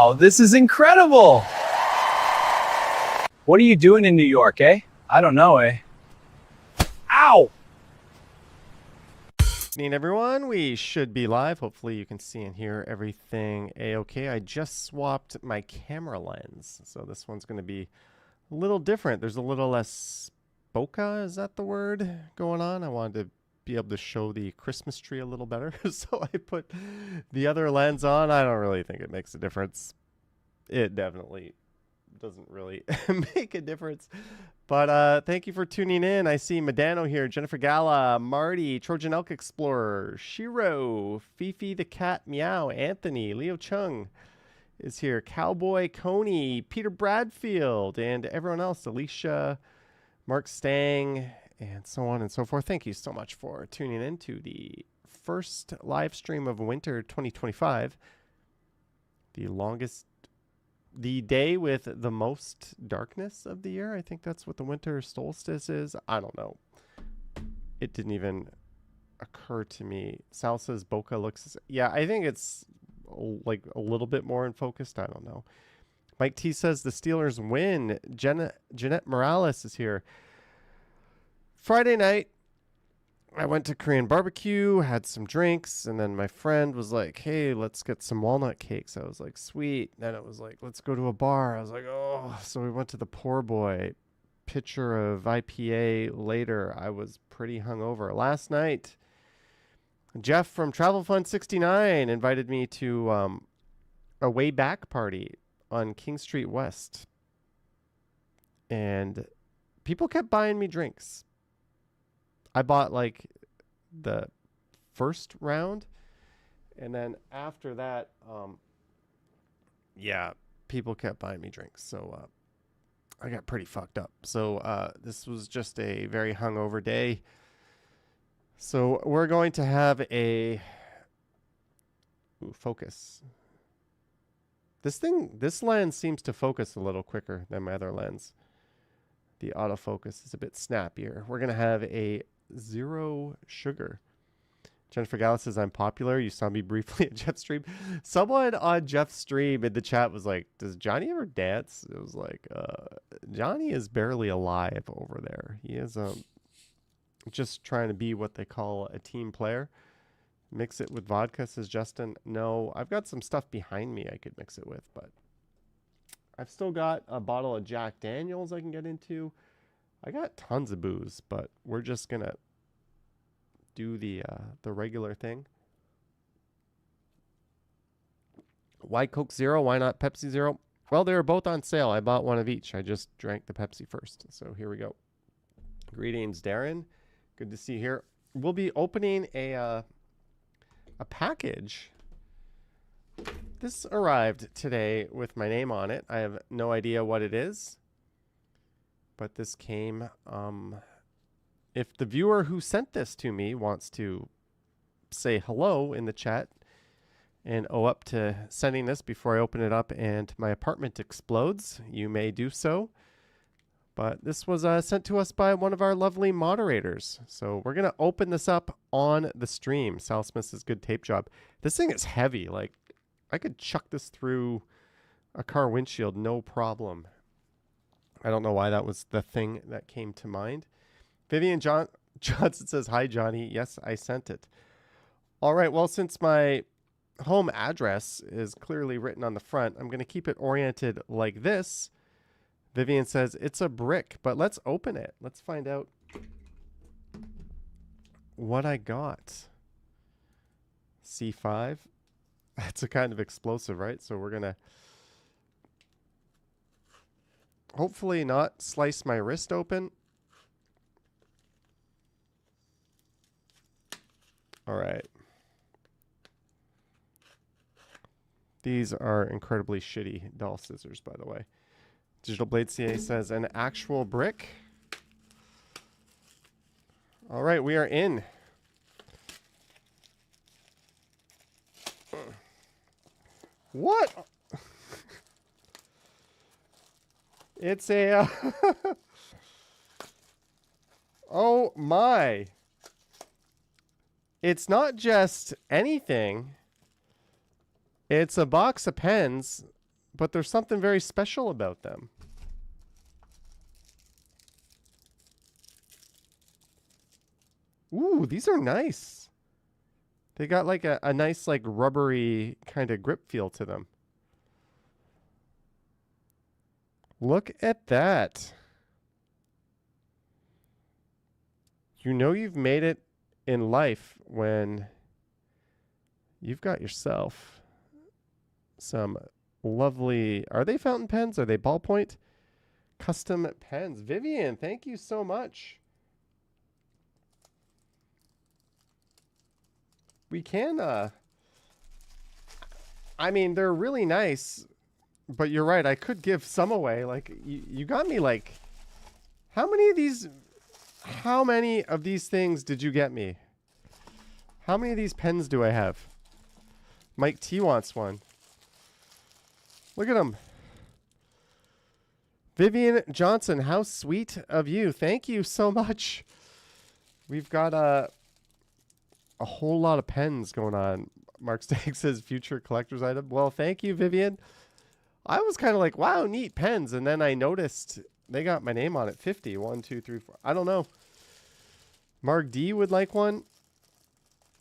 Wow, this is incredible! What are you doing in New York, eh? I don't know, eh? Ow! Good evening, everyone. We should be live. Hopefully you can see and hear everything a-okay. I just swapped my camera lens, so this one's going to be a little different. There's a little less bokeh, is that the word, going on? I wanted to be able to show the Christmas tree a little better, so I put the other lens on. I don't really think it makes a difference. It definitely doesn't really make a difference. But thank you for tuning in. I see Medano here, Jennifer Gala, Marty, Trojan Elk Explorer, Shiro, Fifi the Cat Meow, Anthony, Leo Chung is here, Cowboy Coney, Peter Bradfield, and everyone else, Alicia, Mark Stang, and so on and so forth. Thank you so much for tuning in to the first live stream of winter 2025, the day with the most darkness of the year. I think that's what the winter solstice is. I don't know. It didn't even occur to me. Sal says bokeh looks... Yeah, I think it's like a little bit more in focused. I don't know. Mike T says the Steelers win. Jeanette Morales is here. Friday night, I went to Korean barbecue, had some drinks, and then my friend was like, hey, let's get some walnut cakes. I was like, sweet. Then it was like, let's go to a bar. I was like, oh. So we went to the Poor Boy. Pitcher of IPA later. I was pretty hungover. Last night, Jeff from Travel Fund 69 invited me to a way back party on King Street West. And people kept buying me drinks. I bought like the first round, and then after that, yeah, people kept buying me drinks. So I got pretty fucked up. So this was just a very hungover day. So we're going to have a focus. This lens seems to focus a little quicker than my other lens. The autofocus is a bit snappier. We're going to have a zero sugar. Jennifer Gala says, I'm popular. You saw me briefly at Jeff's stream. Someone on Jeff's stream in the chat was like, does Johnny ever dance? It was like, Johnny is barely alive over there. He is just trying to be what they call a team player. Mix it with vodka, says Justin. No, I've got some stuff behind me I could mix it with, but I've still got a bottle of Jack Daniels I can get into. I got tons of booze, but we're just going to do the regular thing. Why Coke Zero? Why not Pepsi Zero? Well, they were both on sale. I bought one of each. I just drank the Pepsi first. So here we go. Greetings, Darren. Good to see you here. We'll be opening a package. This arrived today with my name on it. I have no idea what it is. But this came, if the viewer who sent this to me wants to say hello in the chat and owe up to sending this before I open it up and my apartment explodes, you may do so. But this was sent to us by one of our lovely moderators. So we're going to open this up on the stream. Sal Smith says, good tape job. This thing is heavy. Like, I could chuck this through a car windshield, no problem. I don't know why that was the thing that came to mind. Vivian Johnson says, hi, Johnny. Yes, I sent it. All right. Well, since my home address is clearly written on the front, I'm going to keep it oriented like this. Vivian says, it's a brick, but let's open it. Let's find out what I got. C5. That's a kind of explosive, right? So we're going to hopefully not slice my wrist open. All right. These are incredibly shitty doll scissors, by the way. Digital Blade CA says an actual brick. All right, we are in. What? It's a... oh my. It's not just anything. It's a box of pens but there's something very special about them. Ooh, these are nice. They got like a nice like rubbery kind of grip feel to them. Look at that. You know you've made it in life when you've got yourself some lovely, are they fountain pens? Are they ballpoint? Custom pens. Vivian, thank you so much. We can, I mean, they're really nice, but you're right. I could give some away. Like, you got me like, how many of these things did you get me? How many of these pens do I have? Mike T wants one. Look at him. Vivian Johnson, how sweet of you. Thank you so much. We've got a whole lot of pens going on. Mark Stagg says future collector's item. Well, thank you, Vivian. I was kind of like, wow, neat pens. And then I noticed they got my name on it. 50. 1, 2, 3, 4. I don't know. Mark D would like one.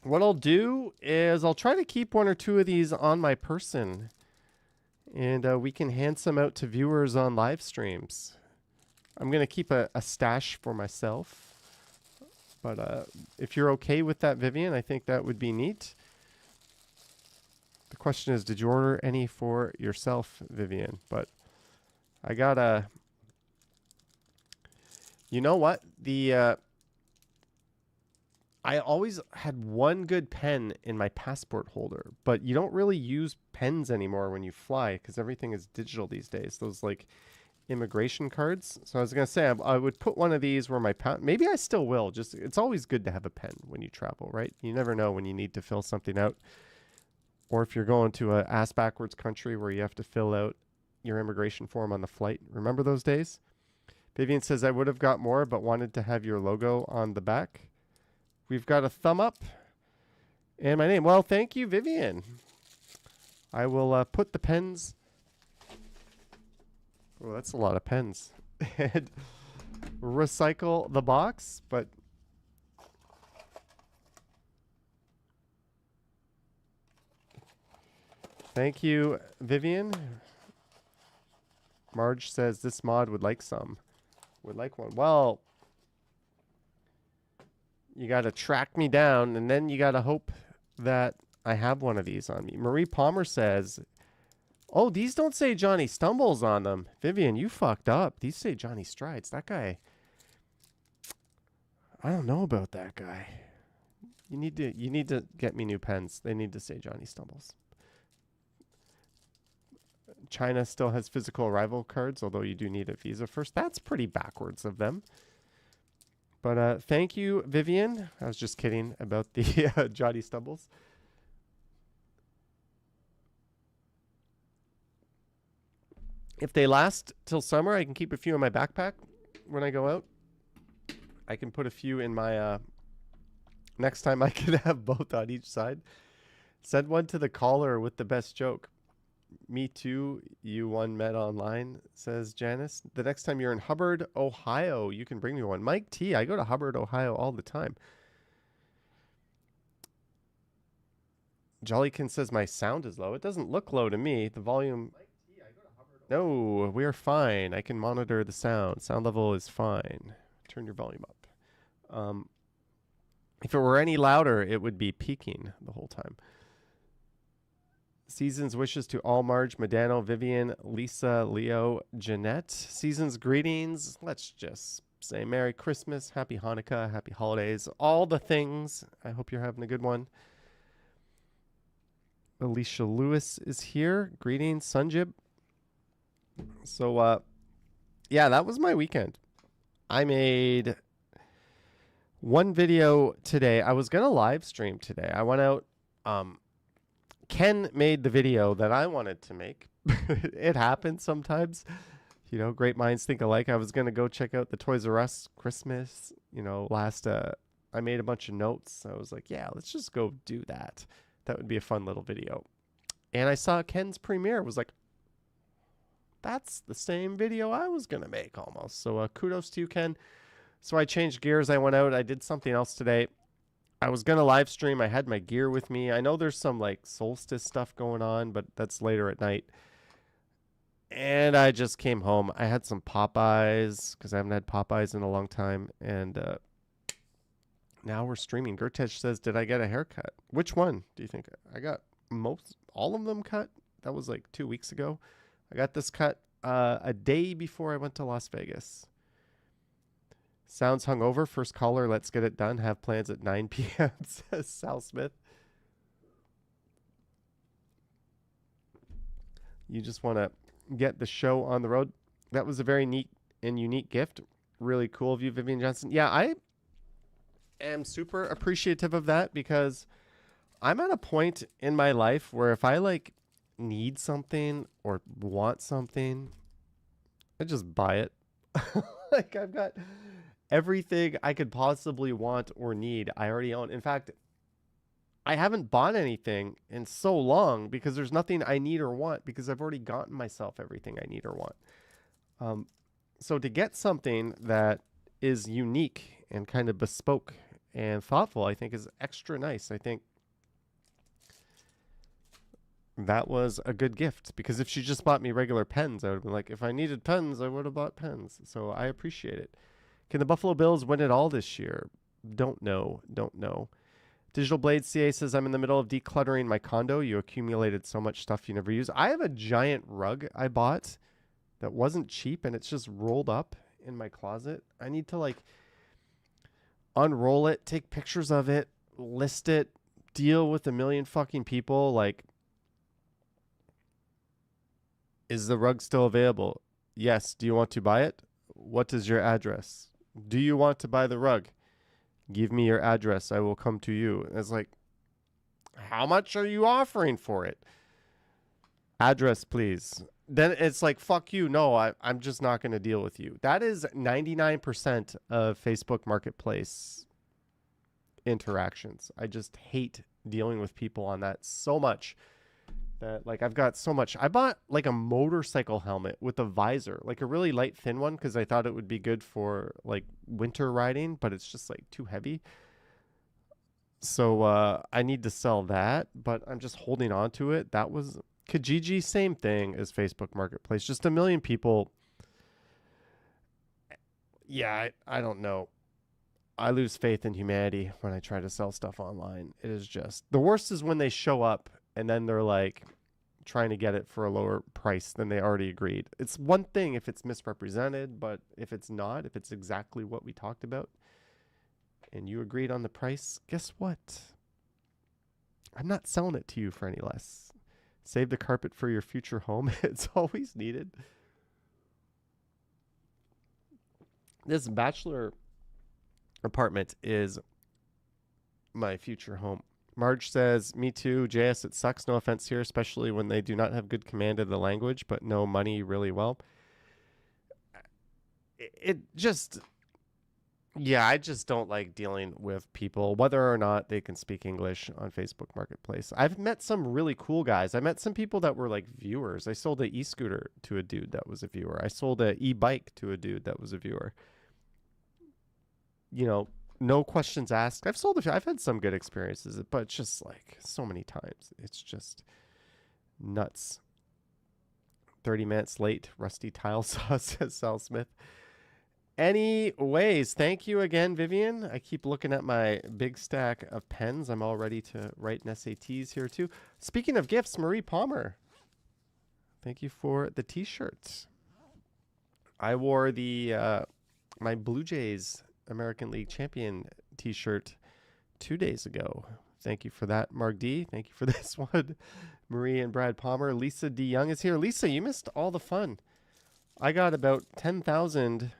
What I'll do is I'll try to keep 1 or 2 of these on my person. And we can hand some out to viewers on live streams. I'm going to keep a stash for myself. But if you're okay with that, Vivian, I think that would be neat. The question is, did you order any for yourself, Vivian? But I got a... You know what? I always had one good pen in my passport holder, but you don't really use pens anymore when you fly because everything is digital these days. Those like immigration cards. So I was going to say, I would put one of these where my maybe I still will. Just, it's always good to have a pen when you travel, right? You never know when you need to fill something out. Or if you're going to a ass backwards country where you have to fill out your immigration form on the flight. Remember those days? Vivian says, I would have got more, but wanted to have your logo on the back. We've got a thumb up and my name. Well, thank you, Vivian. I will put the pens. Oh, that's a lot of pens. And recycle the box, but thank you, Vivian. Marge says this mod would like some. Would like one. Well, you got to track me down, and then you got to hope that I have one of these on me. Marie Palmer says, oh, these don't say Johnny Stumbles on them. Vivian, you fucked up. These say Johnny Strides. That guy, I don't know about that guy. You need to get me new pens. They need to say Johnny Stumbles. China still has physical arrival cards, although you do need a visa first. That's pretty backwards of them. But thank you, Vivian. I was just kidding about the Johnny Stumbles. If they last till summer, I can keep a few in my backpack when I go out. I can put a few in my... next time I can have both on each side. Send one to the caller with the best joke. Me too, you one met online, says Janice. The next time you're in Hubbard, Ohio, you can bring me one. Mike T, I go to Hubbard, Ohio all the time. Jollykin says my sound is low. It doesn't look low to me. The volume... Mike T, I go to Hubbard, Ohio. No, we are fine. I can monitor the sound. Sound level is fine. Turn your volume up. If it were any louder, it would be peaking the whole time. Season's wishes to all Marge, Medano, Vivian, Lisa, Leo, Jeanette. Season's greetings. Let's just say Merry Christmas, Happy Hanukkah, Happy Holidays, all the things. I hope you're having a good one. Alicia Lewis is here. Greetings, Sunjib. So, yeah, that was my weekend. I made one video today. I was going to live stream today. I went out... Ken made the video that I wanted to make. It happens sometimes. You know, great minds think alike. I was going to go check out the Toys R Us Christmas. You know, I made a bunch of notes. I was like, yeah, let's just go do that. That would be a fun little video. And I saw Ken's premiere. Was like, that's the same video I was going to make almost. So kudos to you, Ken. So I changed gears. I went out. I did something else today. I was going to live stream. I had my gear with me. I know there's some like Solstice stuff going on, but that's later at night. And I just came home. I had some Popeyes because I haven't had Popeyes in a long time. And now we're streaming. Gertesh says, did I get a haircut? Which one do you think? I got all of them cut. That was like 2 weeks ago. I got this cut a day before I went to Las Vegas. Sounds hungover. First caller. Let's get it done. Have plans at 9 p.m. says Sal Smith. You just want to get the show on the road. That was a very neat and unique gift. Really cool of you, Vivian Johnson. Yeah, I am super appreciative of that because I'm at a point in my life where if I like need something or want something, I just buy it. Like I've got everything I could possibly want or need. I already own. In fact, I haven't bought anything in so long because there's nothing I need or want because I've already gotten myself everything I need or want. So to get something that is unique and kind of bespoke and thoughtful, I think is extra nice. I think that was a good gift because if she just bought me regular pens, I would have been like, if I needed pens, I would have bought pens. So I appreciate it. Can the Buffalo Bills win it all this year? Don't know. Digital Blade CA says, I'm in the middle of decluttering my condo. You accumulated so much stuff you never use. I have a giant rug I bought that wasn't cheap, and it's just rolled up in my closet. I need to, like, unroll it, take pictures of it, list it, deal with a million fucking people. Like, is the rug still available? Yes. Do you want to buy it? What is your address? Do you want to buy the rug? Give me your address. I will come to you. And it's like, how much are you offering for it? Address, please. Then it's like, fuck you. No, I'm just not going to deal with you. That is 99% of Facebook Marketplace interactions. I just hate dealing with people on that so much. That like I've got so much. I bought like a motorcycle helmet with a visor, like a really light thin one because I thought it would be good for like winter riding, but it's just like too heavy. So I need to sell that, but I'm just holding on to it. That was Kijiji, same thing as Facebook Marketplace, just a million people. Yeah, I don't know. I lose faith in humanity when I try to sell stuff online. It is just the worst is when they show up and then they're like trying to get it for a lower price than they already agreed. It's one thing if it's misrepresented, but if it's not, if it's exactly what we talked about and you agreed on the price, guess what? I'm not selling it to you for any less. Save the carpet for your future home. It's always needed. This bachelor apartment is my future home. Marge says, me too. JS, it sucks. No offense here, especially when they do not have good command of the language, but know money really well. It just, yeah, I just don't like dealing with people, whether or not they can speak English on Facebook Marketplace. I've met some really cool guys. I met some people that were like viewers. I sold an e-scooter to a dude that was a viewer. I sold an e-bike to a dude that was a viewer. You know, no questions asked. I've had some good experiences, but it's just like so many times. It's just nuts. 30 minutes late. Rusty tile saw, says Sal Smith. Anyways, thank you again, Vivian. I keep looking at my big stack of pens. I'm all ready to write an SATs here too. Speaking of gifts, Marie Palmer. Thank you for the t-shirt. I wore the my Blue Jays American League Champion t-shirt 2 days ago. Thank you for that, Mark D. Thank you for this one. Marie and Brad Palmer. Lisa D. Young is here. Lisa, you missed all the fun. I got about 10,000,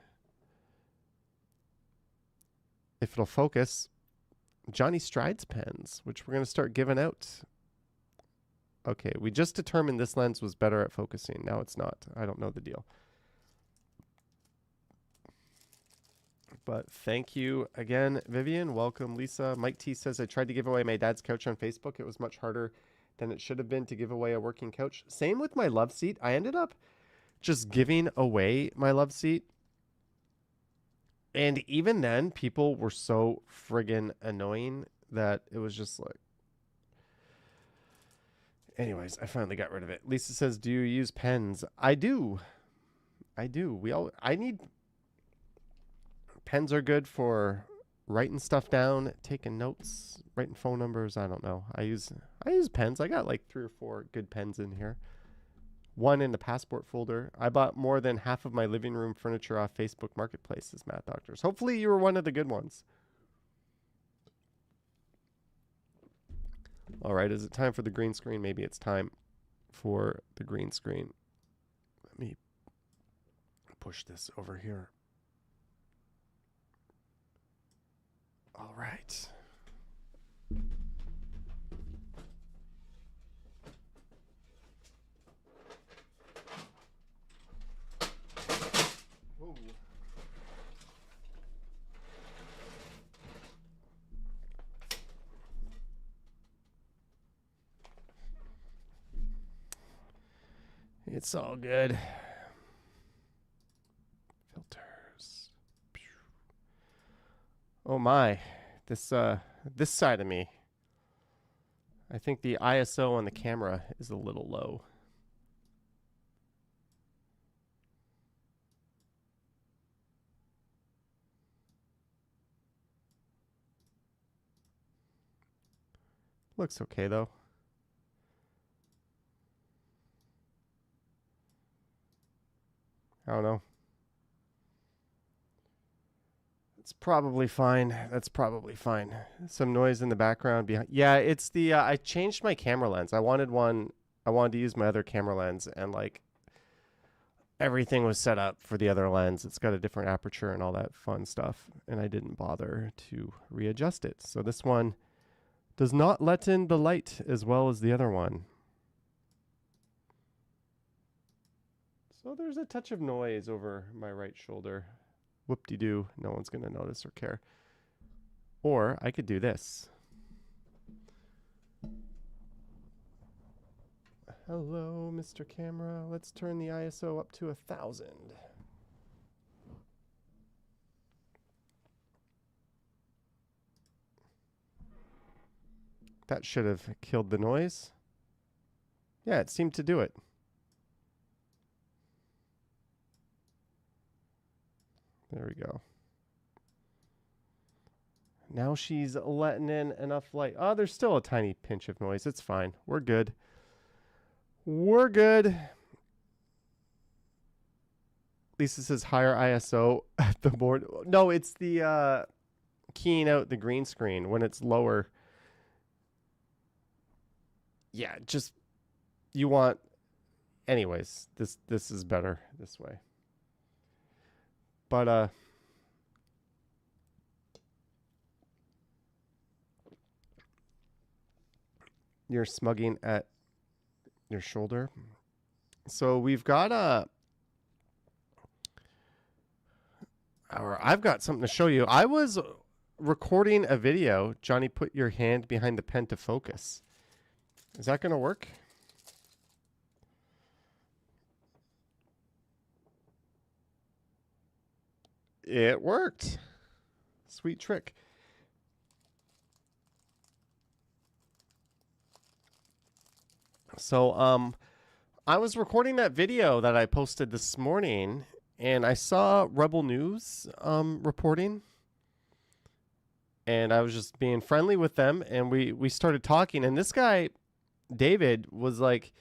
if it'll focus, Johnny Strides pens, which we're going to start giving out. Okay, we just determined this lens was better at focusing. Now it's not. I don't know the deal. But thank you again, Vivian. Welcome, Lisa. Mike T says, I tried to give away my dad's couch on Facebook. It was much harder than it should have been to give away a working couch. Same with my love seat. I ended up just giving away my love seat. And even then, people were so friggin' annoying that it was just like. Anyways, I finally got rid of it. Lisa says, "Do you use pens?" I do. I do. I need pens are good for writing stuff down, taking notes, writing phone numbers. I don't know. I use pens. I got like 3 or 4 good pens in here. One in the passport folder. I bought more than half of my living room furniture off Facebook Marketplace, says Matt Doctors. Hopefully you were one of the good ones. All right, is it time for the green screen? Maybe it's time for the green screen. Let me push this over here. All right. Whoa. It's all good. Filters. Oh my. This side of me. I think the ISO on the camera is a little low. Looks okay though. I don't know. It's probably fine. That's probably fine. Some noise in the background behind. Yeah, it's the I changed my camera lens. I wanted to use my other camera lens, and like everything was set up for the other lens. It's got a different aperture and all that fun stuff, and I didn't bother to readjust it. So this one does not let in the light as well as the other one. So there's a touch of noise over my right shoulder. Whoop-de-doo. No one's going to notice or care. Or I could do this. Hello, Mr. Camera. Let's turn the ISO up to 1,000. That should have killed the noise. Yeah, it seemed to do it. There we go. Now she's letting in enough light. Oh, there's still a tiny pinch of noise. It's fine. We're good. We're good. Lisa says higher ISO at the board. No, it's the keying out the green screen when it's lower. Yeah, just you want. Anyways, this is better this way. But you're smugging at your shoulder. So we've got I've got something to show you. I was recording a video. Johnny, put your hand behind the pen to focus. Is that going to work? It worked. Sweet trick. So, I was recording that video that I posted this morning, and I saw Rebel News reporting, and I was just being friendly with them, and we started talking, and this guy, David, was like,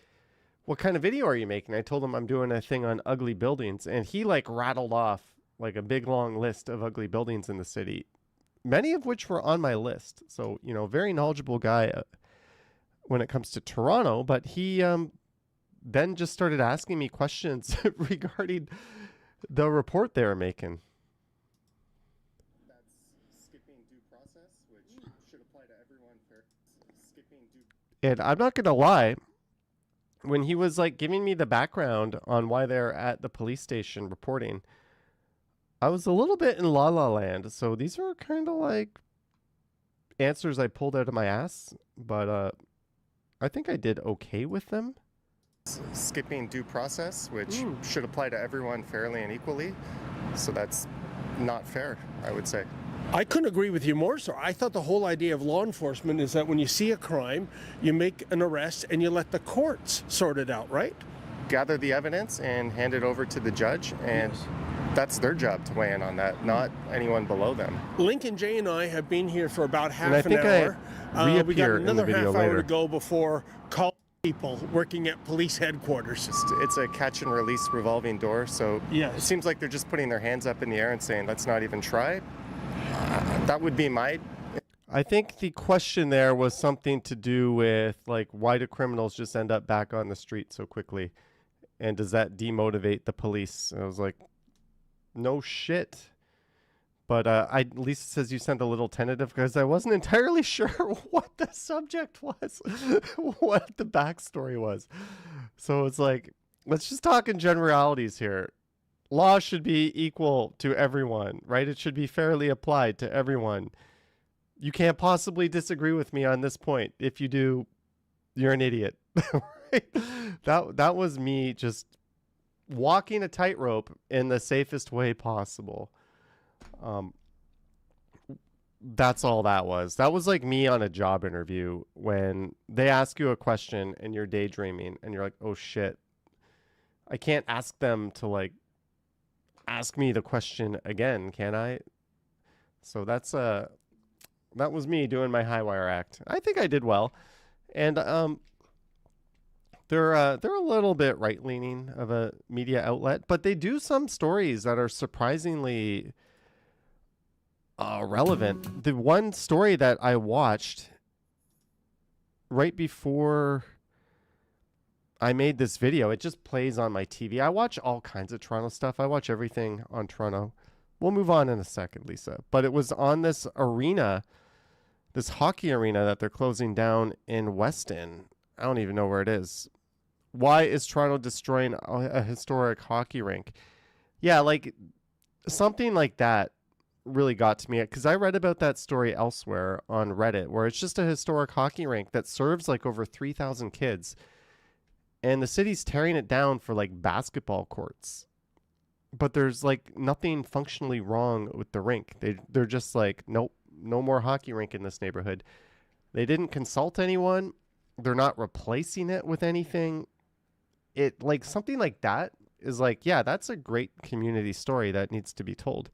"What kind of video are you making?" I told him I'm doing a thing on ugly buildings, and he like rattled off like a big long list of ugly buildings in the city, many of which were on my list. So, you know, very knowledgeable guy when it comes to Toronto, but he then just started asking me questions regarding the report they were making. That's skipping due process, which should apply to everyone for skipping due. And I'm not going to lie, when he was like giving me the background on why they're at the police station reporting, I was a little bit in la la land. So these are kind of like answers I pulled out of my ass, but I think I did okay with them. skipping due process, which should apply to everyone fairly and equally. So that's not fair, I would say. I couldn't agree with you more, sir. I thought the whole idea of law enforcement is that when you see a crime, you make an arrest and you let the courts sort it out, right? Gather the evidence and hand it over to the judge, and that's their job to weigh in on that, not anyone below them. Lincoln Jay and I have been here for about half And I think an hour. We got reappear in the another video half hour later. to go before call people working at police headquarters. It's a catch and release revolving door, so Yes. it seems like they're just putting their hands up in the air and saying, let's not even try. That would be my... I think the question there was something to do with, like, why do criminals just end up back on the street so quickly? And does that demotivate the police? And I was like, no shit. But at least it says you sent a little tentative because I wasn't entirely sure what the subject was, what the backstory was. So it's like, let's just talk in generalities here. Law should be equal to everyone, right? It should be fairly applied to everyone. You can't possibly disagree with me on this point. If you do, you're an idiot. Right? That was me just walking a tightrope in the safest way possible. That's all that was. That was like me on a job interview when they ask you a question and you're daydreaming and you're like, oh shit, I can't ask them to like ask me the question again, can I? So that was me doing my high wire act. I think I did well. And they're a little bit right-leaning of a media outlet, but they do some stories that are surprisingly relevant. The one story that I watched right before I made this video, it just plays on my TV. I watch all kinds of Toronto stuff. I watch everything on Toronto. We'll move on in a second, Lisa. But it was on this arena, this hockey arena that they're closing down in Weston. I don't even know where it is. Why is Toronto destroying a historic hockey rink? Yeah, like something like that really got to me because I read about that story elsewhere on Reddit where it's just a historic hockey rink that serves like over 3,000 kids. And the city's tearing it down for like basketball courts. But there's like nothing functionally wrong with the rink. They're just like, nope, no more hockey rink in this neighborhood. They didn't consult anyone. They're not replacing it with anything. It like something like that is like, yeah, that's a great community story that needs to be told.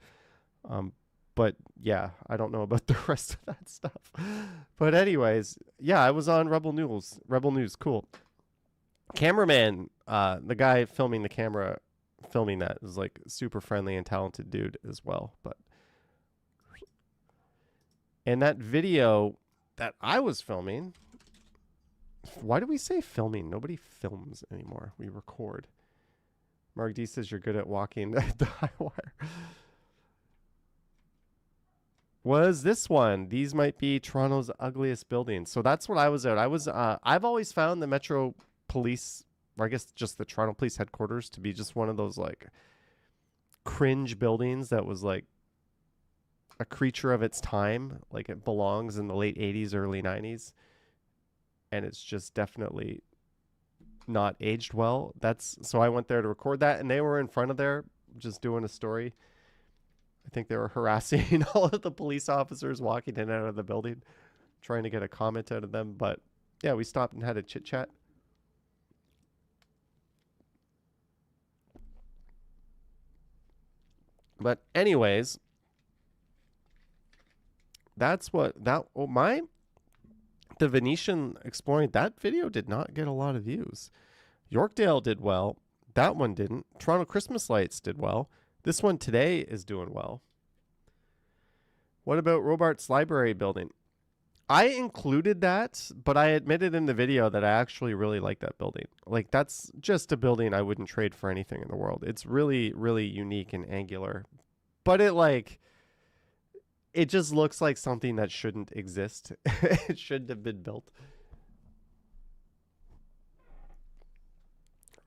But yeah, I don't know about the rest of that stuff. But anyways, yeah, I was on Rebel News. Rebel News, cool. Cameraman, the guy filming that is like super friendly and talented dude as well. But and that video that I was filming, why do we say filming? Nobody films anymore. We record. Mark D says you're good at walking the high wire. Was this one? These might be Toronto's ugliest buildings. So that's what I was at. I've always found the Metro Police, or I guess just the Toronto Police headquarters, to be just one of those like cringe buildings that was like a creature of its time. Like it belongs in the late 80s, early 90s. And it's just definitely not aged well. So I went there to record that and they were in front of there just doing a story. I think they were harassing all of the police officers walking in and out of the building, trying to get a comment out of them. But yeah, we stopped and had a chit chat. But anyways, that's what that, the Venetian exploring, that video did not get a lot of views. Yorkdale did well. That one didn't. Toronto Christmas Lights did well. This one today is doing well. What about Robarts Library building? I included that, but I admitted in the video that I actually really like that building. Like, that's just a building I wouldn't trade for anything in the world. It's really, really unique and angular. But it just looks like something that shouldn't exist. It shouldn't have been built.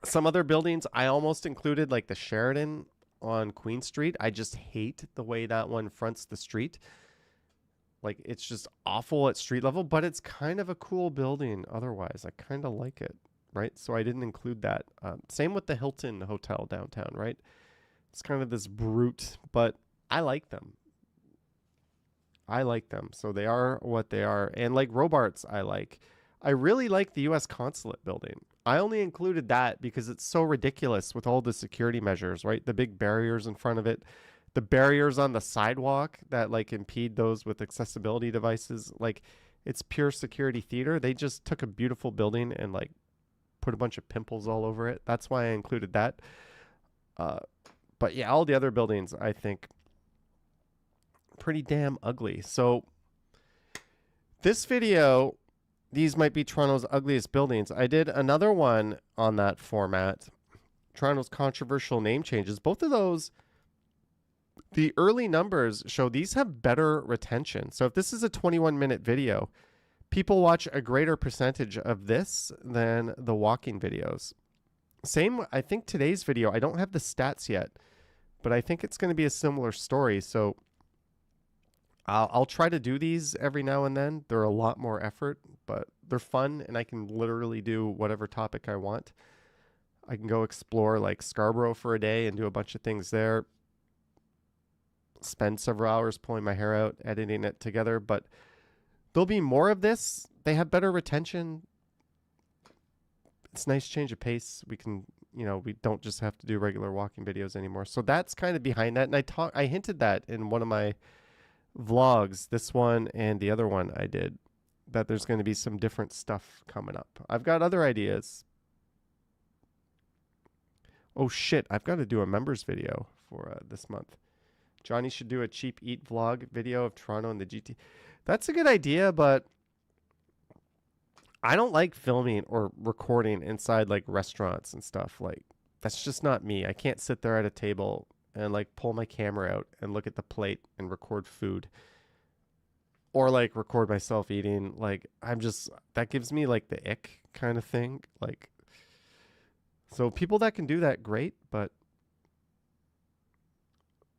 Some other buildings I almost included, like the Sheridan on Queen Street. I just hate the way that one fronts the street. Like, it's just awful at street level, but it's kind of a cool building otherwise. I kind of like it. right? So I didn't include that. Same with the Hilton Hotel downtown, right? It's kind of this brute, but I like them. I like them. So they are what they are. And like Robarts, I like. I really like the U.S. consulate building. I only included that because it's so ridiculous with all the security measures, right? The big barriers in front of it, the barriers on the sidewalk that like impede those with accessibility devices. Like, it's pure security theater. They just took a beautiful building and like put a bunch of pimples all over it. That's why I included that. But yeah, all the other buildings, I think, pretty damn ugly. So this video, these might be Toronto's ugliest buildings. I did another one on that format, Toronto's controversial name changes. Both of those, the early numbers show these have better retention. So if this is a 21-minute video, people watch a greater percentage of this than the walking videos. Same, I think today's video, I don't have the stats yet, but I think it's going to be a similar story. So I'll try to do these every now and then. They're a lot more effort, but they're fun, and I can literally do whatever topic I want. I can go explore like Scarborough for a day and do a bunch of things there. Spend several hours pulling my hair out, editing it together, but there'll be more of this. They have better retention. It's a nice change of pace. We can, we don't just have to do regular walking videos anymore. So that's kind of behind that. And I hinted that in one of my vlogs, this one and the other one I did, that there's going to be some different stuff coming up. I've got other ideas. Oh shit, I've got to do a members video for this month. Johnny should do a cheap eat vlog video of Toronto and the GT. That's a good idea, but I don't like filming or recording inside like restaurants and stuff. Like, that's just not me. I can't sit there at a table and like pull my camera out and look at the plate and record food, or like record myself eating. Like, that gives me like the ick kind of thing. Like, so people that can do that, great. But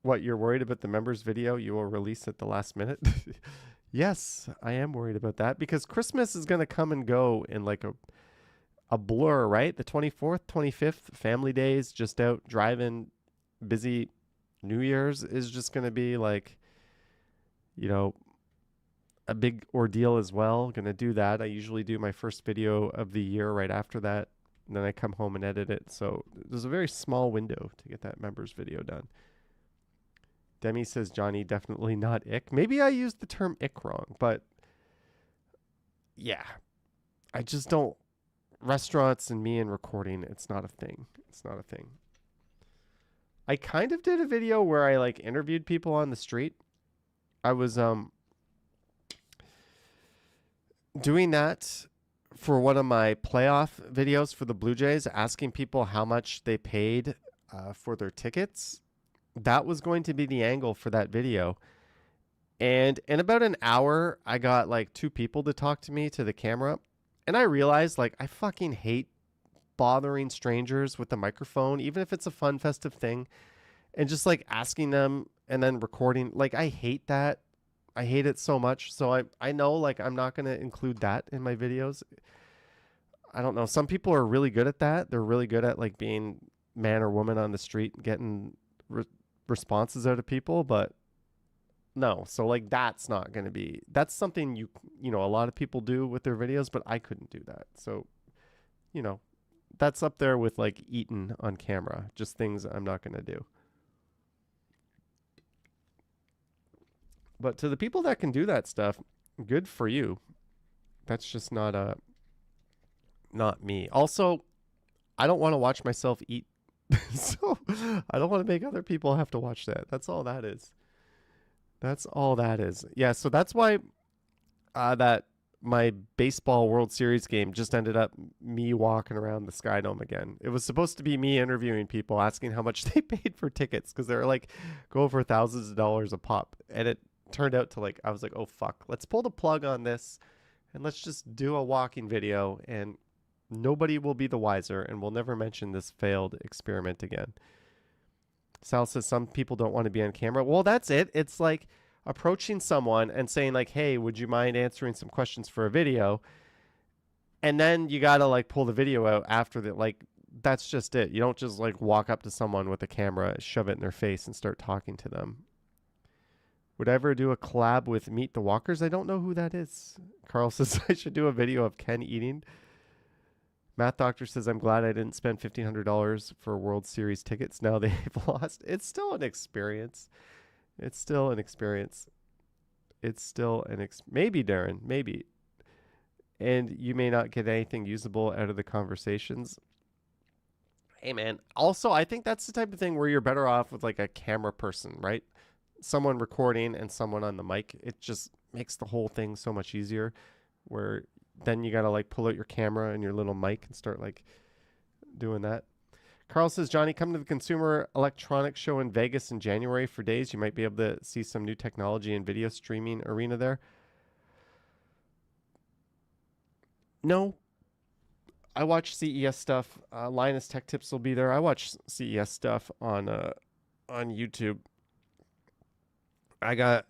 what, you're worried about the members video you will release at the last minute? Yes, I am worried about that, because Christmas is going to come and go in like a blur, right? The 24th, 25th, family days, just out driving, busy. New Year's is just going to be like, a big ordeal as well. Going to do that. I usually do my first video of the year right after that, and then I come home and edit it. So there's a very small window to get that members video done. Demi says, Johnny, definitely not ick. Maybe I used the term ick wrong, but yeah, I just don't. Restaurants and me and recording, it's not a thing. It's not a thing. I kind of did a video where I like interviewed people on the street. I was doing that for one of my playoff videos for the Blue Jays, asking people how much they paid for their tickets. That was going to be the angle for that video. And in about an hour, I got like 2 people to talk to me to the camera. And I realized, like, I fucking hate bothering strangers with the microphone, even if it's a fun, festive thing, and just like asking them and then recording. Like, I hate that. I hate it so much. So I know, like, I'm not going to include that in my videos. I don't know. Some people are really good at that. They're really good at like being man or woman on the street and getting responses out of people, but no. So like, that's not going to be, that's something a lot of people do with their videos, but I couldn't do that. So, that's up there with like eating on camera, just things I'm not going to do. But to the people that can do that stuff, good for you. That's just not me. Also, I don't want to watch myself eat. So I don't want to make other people have to watch that. That's all that is. That's all that is. Yeah, so that's why that my baseball World Series game just ended up me walking around the Sky Dome again. It was supposed to be me interviewing people, asking how much they paid for tickets, because they're like go over thousands of dollars a pop. And it turned out to like, I was like, oh fuck, let's pull the plug on this and let's just do a walking video, and nobody will be the wiser, and we'll never mention this failed experiment again. Sal says some people don't want to be on camera. Well, that's it. It's like approaching someone and saying like, hey, would you mind answering some questions for a video? And then you got to like pull the video out after that. Like, that's just it. You don't just like walk up to someone with a camera, shove it in their face and start talking to them. Would I ever do a collab with Meet the Walkers? I don't know who that is. Carl says I should do a video of Ken eating. Math Doctor says, I'm glad I didn't spend $1,500 for World Series tickets. Now they've lost. It's still an experience. It's still an experience. It's still an maybe, Darren, maybe. And you may not get anything usable out of the conversations. Hey, man. Also, I think that's the type of thing where you're better off with like a camera person, right? Someone recording and someone on the mic. It just makes the whole thing so much easier, where then you got to like pull out your camera and your little mic and start like doing that. Carl says, Johnny, come to the Consumer Electronics Show in Vegas in January for days. You might be able to see some new technology and video streaming arena there. No. I watch CES stuff. Linus Tech Tips will be there. I watch CES stuff on YouTube. I got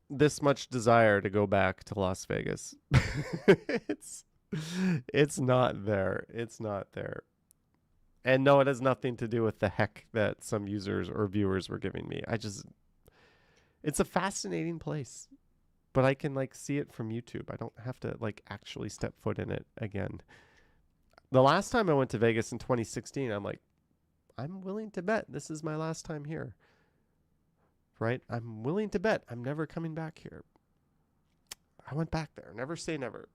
this much desire to go back to Las Vegas. It's not there. It's not there. And no, it has nothing to do with the heck that some users or viewers were giving me. It's a fascinating place, but I can like see it from YouTube. I don't have to like actually step foot in it again. The last time I went to Vegas in 2016, I'm like, I'm willing to bet this is my last time here. Right? I'm willing to bet I'm never coming back here. I went back there. Never say never.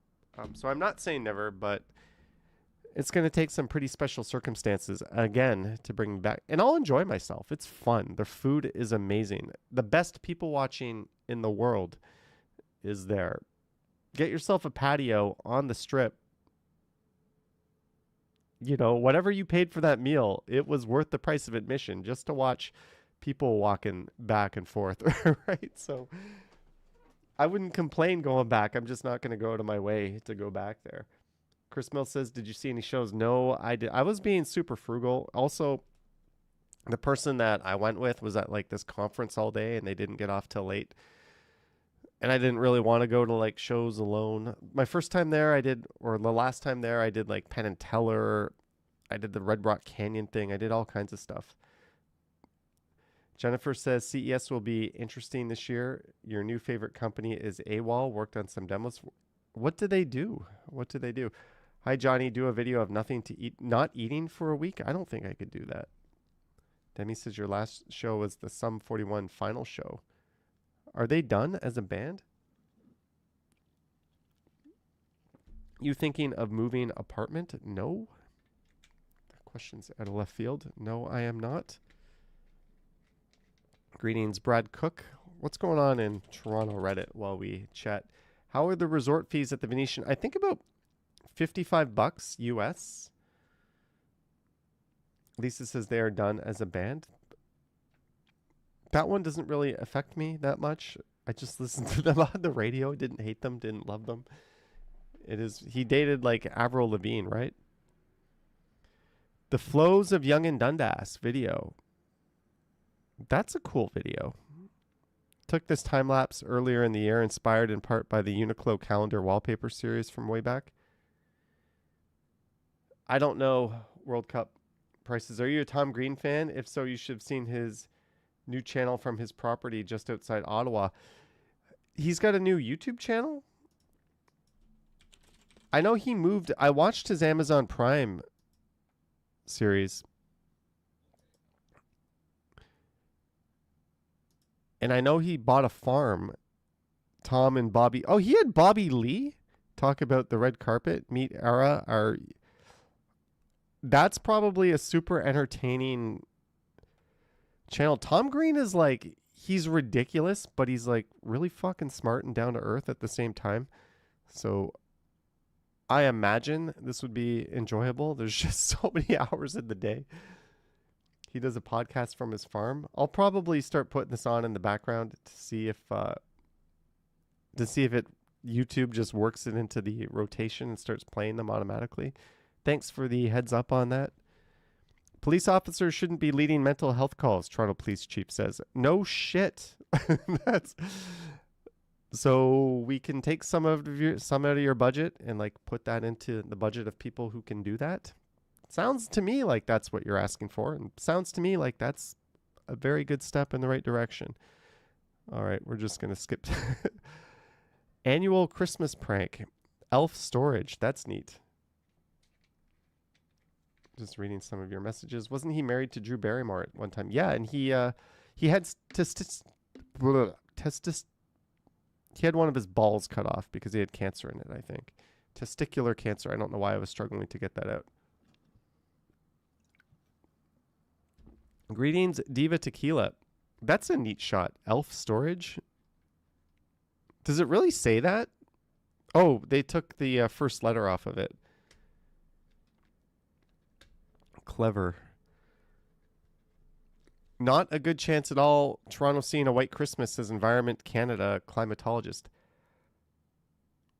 So I'm not saying never, but it's going to take some pretty special circumstances again to bring me back. And I'll enjoy myself. It's fun. The food is amazing. The best people watching in the world is there. Get yourself a patio on the strip. You know, whatever you paid for that meal, it was worth the price of admission just to watch people walking back and forth, right? So I wouldn't complain going back. I'm just not going to go out of my way to go back there. Chris Mills says, did you see any shows? No, I did. I was being super frugal. Also, the person that I went with was at like this conference all day and they didn't get off till late. And I didn't really want to go to like shows alone. My first time there the last time there, I did like Penn and Teller. I did the Red Rock Canyon thing. I did all kinds of stuff. Jennifer says, CES will be interesting this year. Your new favorite company is AWOL. Worked on some demos. What do they do? What do they do? Hi, Johnny. Do a video of nothing to eat, not eating for a week? I don't think I could do that. Demi says, your last show was the Sum 41 final show. Are they done as a band? You thinking of moving apartment? No. That question's out of left field. No, I am not. Greetings, Brad Cook. What's going on in Toronto Reddit while we chat? How are the resort fees at the Venetian? I think about $55 US. Lisa says they are done as a band. That one doesn't really affect me that much. I just listened to them on the radio. Didn't hate them, didn't love them. He dated like Avril Lavigne, right? The Flows of Young and Dundas video. That's a cool video. Took this time lapse earlier in the year, inspired in part by the Uniqlo calendar wallpaper series from way back. I don't know World Cup prices. Are you a Tom Green fan? If so, you should have seen his new channel from his property just outside Ottawa. He's got a new YouTube channel. I know he moved. I watched his Amazon Prime series. And I know he bought a farm. Tom and Bobby. Oh, he had Bobby Lee talk about the red carpet. Meet Ara. That's probably a super entertaining channel. Tom Green is like, he's ridiculous, but he's like really fucking smart and down to earth at the same time. So I imagine this would be enjoyable. There's just so many hours in the day. He does a podcast from his farm. I'll probably start putting this on in the background to see if YouTube just works it into the rotation and starts playing them automatically. Thanks for the heads up on that. Police officers shouldn't be leading mental health calls, Toronto Police Chief says. No shit. So we can take some out of your budget and like put that into the budget of people who can do that. Sounds to me like that's what you're asking for, and sounds to me like that's a very good step in the right direction. All right, we're just gonna skip. Annual Christmas prank, elf storage. That's neat. Just reading some of your messages. Wasn't he married to Drew Barrymore at one time? Yeah, and he had he had one of his balls cut off because he had cancer in it, I think. Testicular cancer. I don't know why I was struggling to get that out. Greetings, Diva Tequila. That's a neat shot. Elf storage. Does it really say that? Oh, they took the first letter off of it. Clever. Not a good chance at all. Toronto seeing a white Christmas, says Environment Canada climatologist.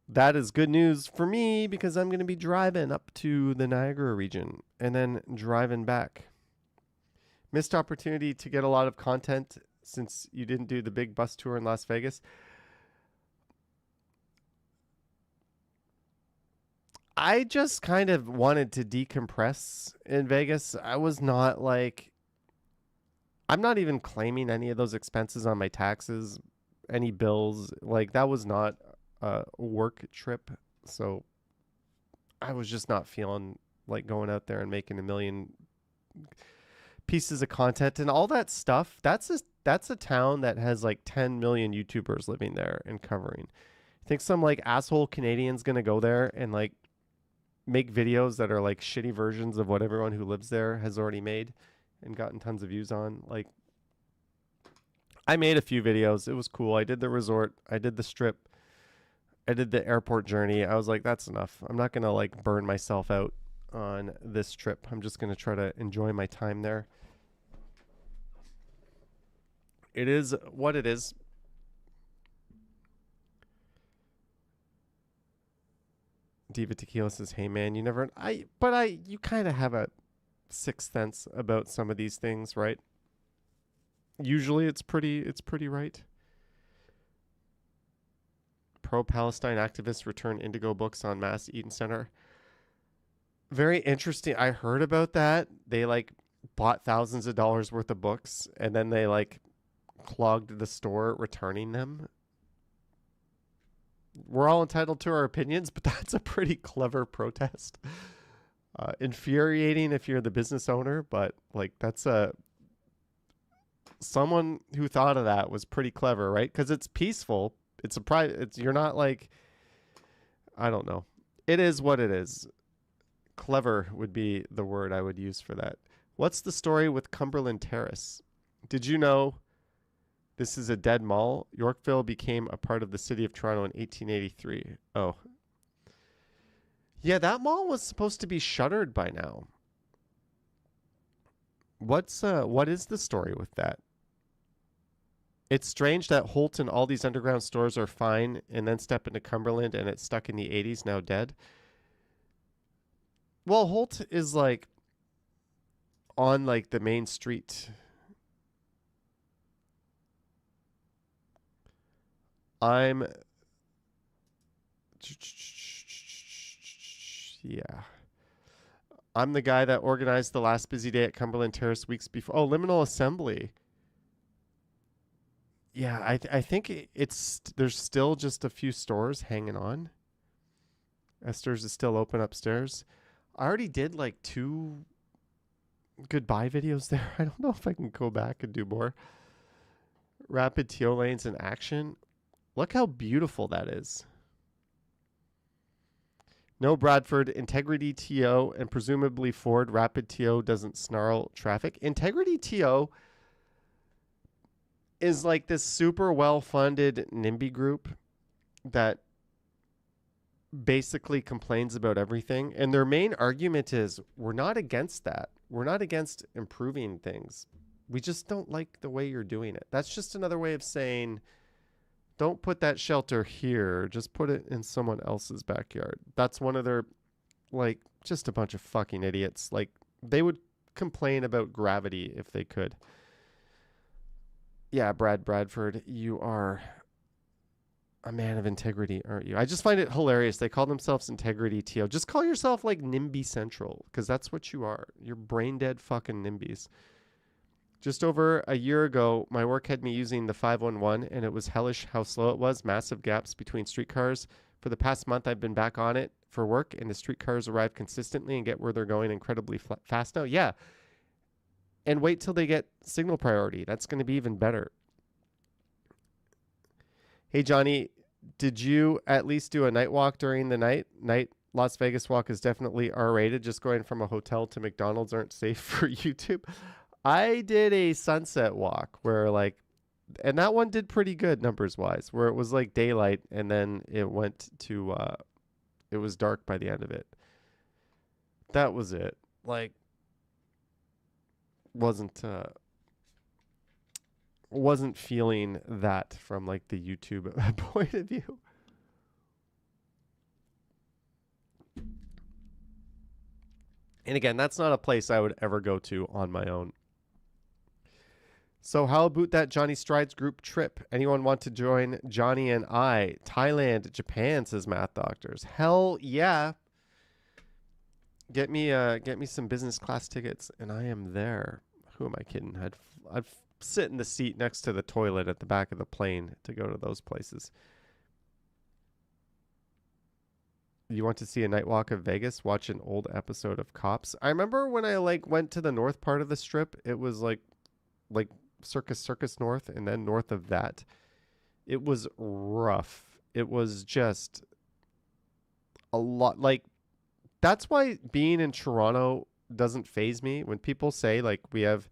That is good news for me because I'm going to be driving up to the Niagara region and then driving back. Missed opportunity to get a lot of content since you didn't do the big bus tour in Las Vegas. I just kind of wanted to decompress in Vegas. I was not like, I'm not even claiming any of those expenses on my taxes, any bills. Like, that was not a work trip. So I was just not feeling like going out there and making a million pieces of content and all that stuff. That's a town that has like 10 million YouTubers living there and covering. I think some like asshole Canadian's going to go there and like make videos that are like shitty versions of what everyone who lives there has already made and gotten tons of views on. Like, I made a few videos. It was cool. I did the resort. I did the strip. I did the airport journey. I was like, that's enough. I'm not going to like burn myself out on this trip. I'm just going to try to enjoy my time there. It is what it is. Diva Tequila says, "Hey man, you never." You kind of have a sixth sense about some of these things, right? Usually, it's pretty right. Pro-Palestine activists return Indigo books en masse, Eaton Center. Very interesting. I heard about that. They like bought thousands of dollars worth of books, and then they like clogged the store returning them. We're all entitled to our opinions, but that's a pretty clever protest. Infuriating if you're the business owner, but like that's someone who thought of that was pretty clever, right? Because it's peaceful. It's a private. You're not like, I don't know. It is what it is. Clever would be the word I would use for that. What's the story with Cumberland Terrace? Did you know this is a dead mall? Yorkville became a part of the city of Toronto in 1883. Oh. Yeah, that mall was supposed to be shuttered by now. What is the story with that? It's strange that Holt and all these underground stores are fine and then step into Cumberland and it's stuck in the 80s, now dead. Well, Holt is like on like the main street. I'm the guy that organized the last busy day at Cumberland Terrace weeks before. Oh, Liminal Assembly. Yeah, I think there's still just a few stores hanging on. Esther's is still open upstairs. I already did like 2 goodbye videos there. I don't know if I can go back and do more. Rapid TO lanes in action. Look how beautiful that is. No Bradford, Integrity TO, and presumably Ford Rapid TO doesn't snarl traffic. Integrity TO is like this super well-funded NIMBY group that basically complains about everything. And their main argument is, we're not against that. We're not against improving things. We just don't like the way you're doing it. That's just another way of saying, don't put that shelter here. Just put it in someone else's backyard. That's one of their, like, just a bunch of fucking idiots. Like, they would complain about gravity if they could. Yeah, Bradford, you are a man of integrity, aren't you? I just find it hilarious. They call themselves Integrity TO. Just call yourself like NIMBY Central, because that's what you are. You're brain dead fucking NIMBYs. Just over a year ago, my work had me using the 511, and it was hellish how slow it was. Massive gaps between streetcars. For the past month, I've been back on it for work, and the streetcars arrive consistently and get where they're going incredibly fast now. Yeah. And wait till they get signal priority. That's going to be even better. Hey, Johnny, did you at least do a night walk during the night? Night Las Vegas walk is definitely R-rated. Just going from a hotel to McDonald's aren't safe for YouTube. I did a sunset walk where and that one did pretty good numbers wise, where it was like daylight and then it went to, it was dark by the end of it. That was it. Wasn't feeling that from like the YouTube point of view. And again, that's not a place I would ever go to on my own. So how about that Johnny Strides group trip? Anyone want to join Johnny and I? Thailand, Japan, says Math Doctors. Hell yeah. Get me some business class tickets and I am there. Who am I kidding? I'd sit in the seat next to the toilet at the back of the plane to go to those places. You want to see a night walk of Vegas? Watch an old episode of Cops. I remember when I went to the north part of the strip, it was like Circus North, and then north of that, it was rough. It was just a lot. That's why being in Toronto doesn't faze me. When people say we have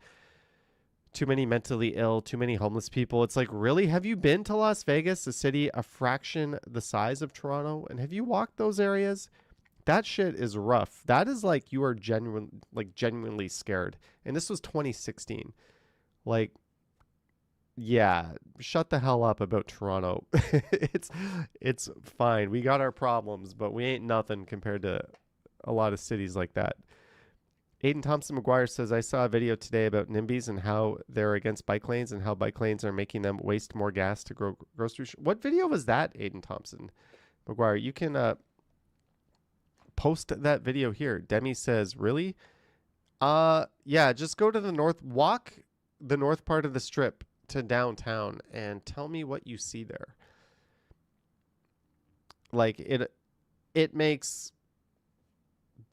too many mentally ill, too many homeless people, it's like, really? Have you been to Las Vegas, a city a fraction the size of Toronto? And have you walked those areas? That shit is rough. That is you are genuinely scared. And this was 2016. Yeah, shut the hell up about Toronto. It's fine. We got our problems, but we ain't nothing compared to a lot of cities like that. Aiden Thompson McGuire says, I saw a video today about NIMBYs and how they're against bike lanes and how bike lanes are making them waste more gas to grow groceries. What video was that, Aiden Thompson McGuire? You can post that video here. Demi says, really? Yeah, just go to the north, walk the north part of the strip to downtown and tell me what you see there. It makes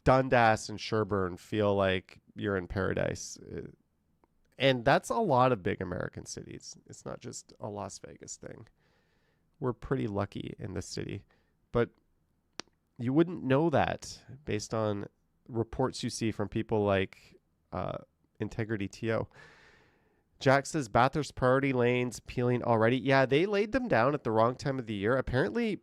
Dundas and Sherburne feel like you're in paradise. And that's a lot of big American cities. It's not just a Las Vegas thing. We're pretty lucky in this city. But you wouldn't know that based on reports you see from people like Integrity TO. Jack says Bathurst priority lanes peeling already. Yeah, they laid them down at the wrong time of the year. Apparently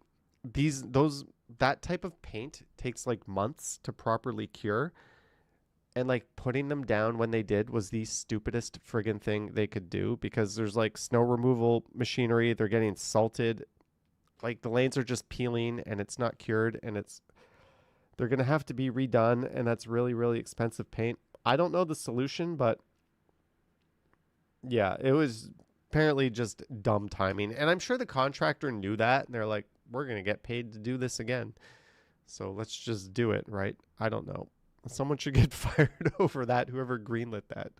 that type of paint takes months to properly cure. And putting them down when they did was the stupidest friggin' thing they could do, because there's snow removal machinery. They're getting salted. The lanes are just peeling and it's not cured, and they're going to have to be redone. And that's really, really expensive paint. I don't know the solution, but yeah, it was apparently just dumb timing. And I'm sure the contractor knew that. And they're like, we're going to get paid to do this again, so let's just do it, right? I don't know. Someone should get fired over that, whoever greenlit that.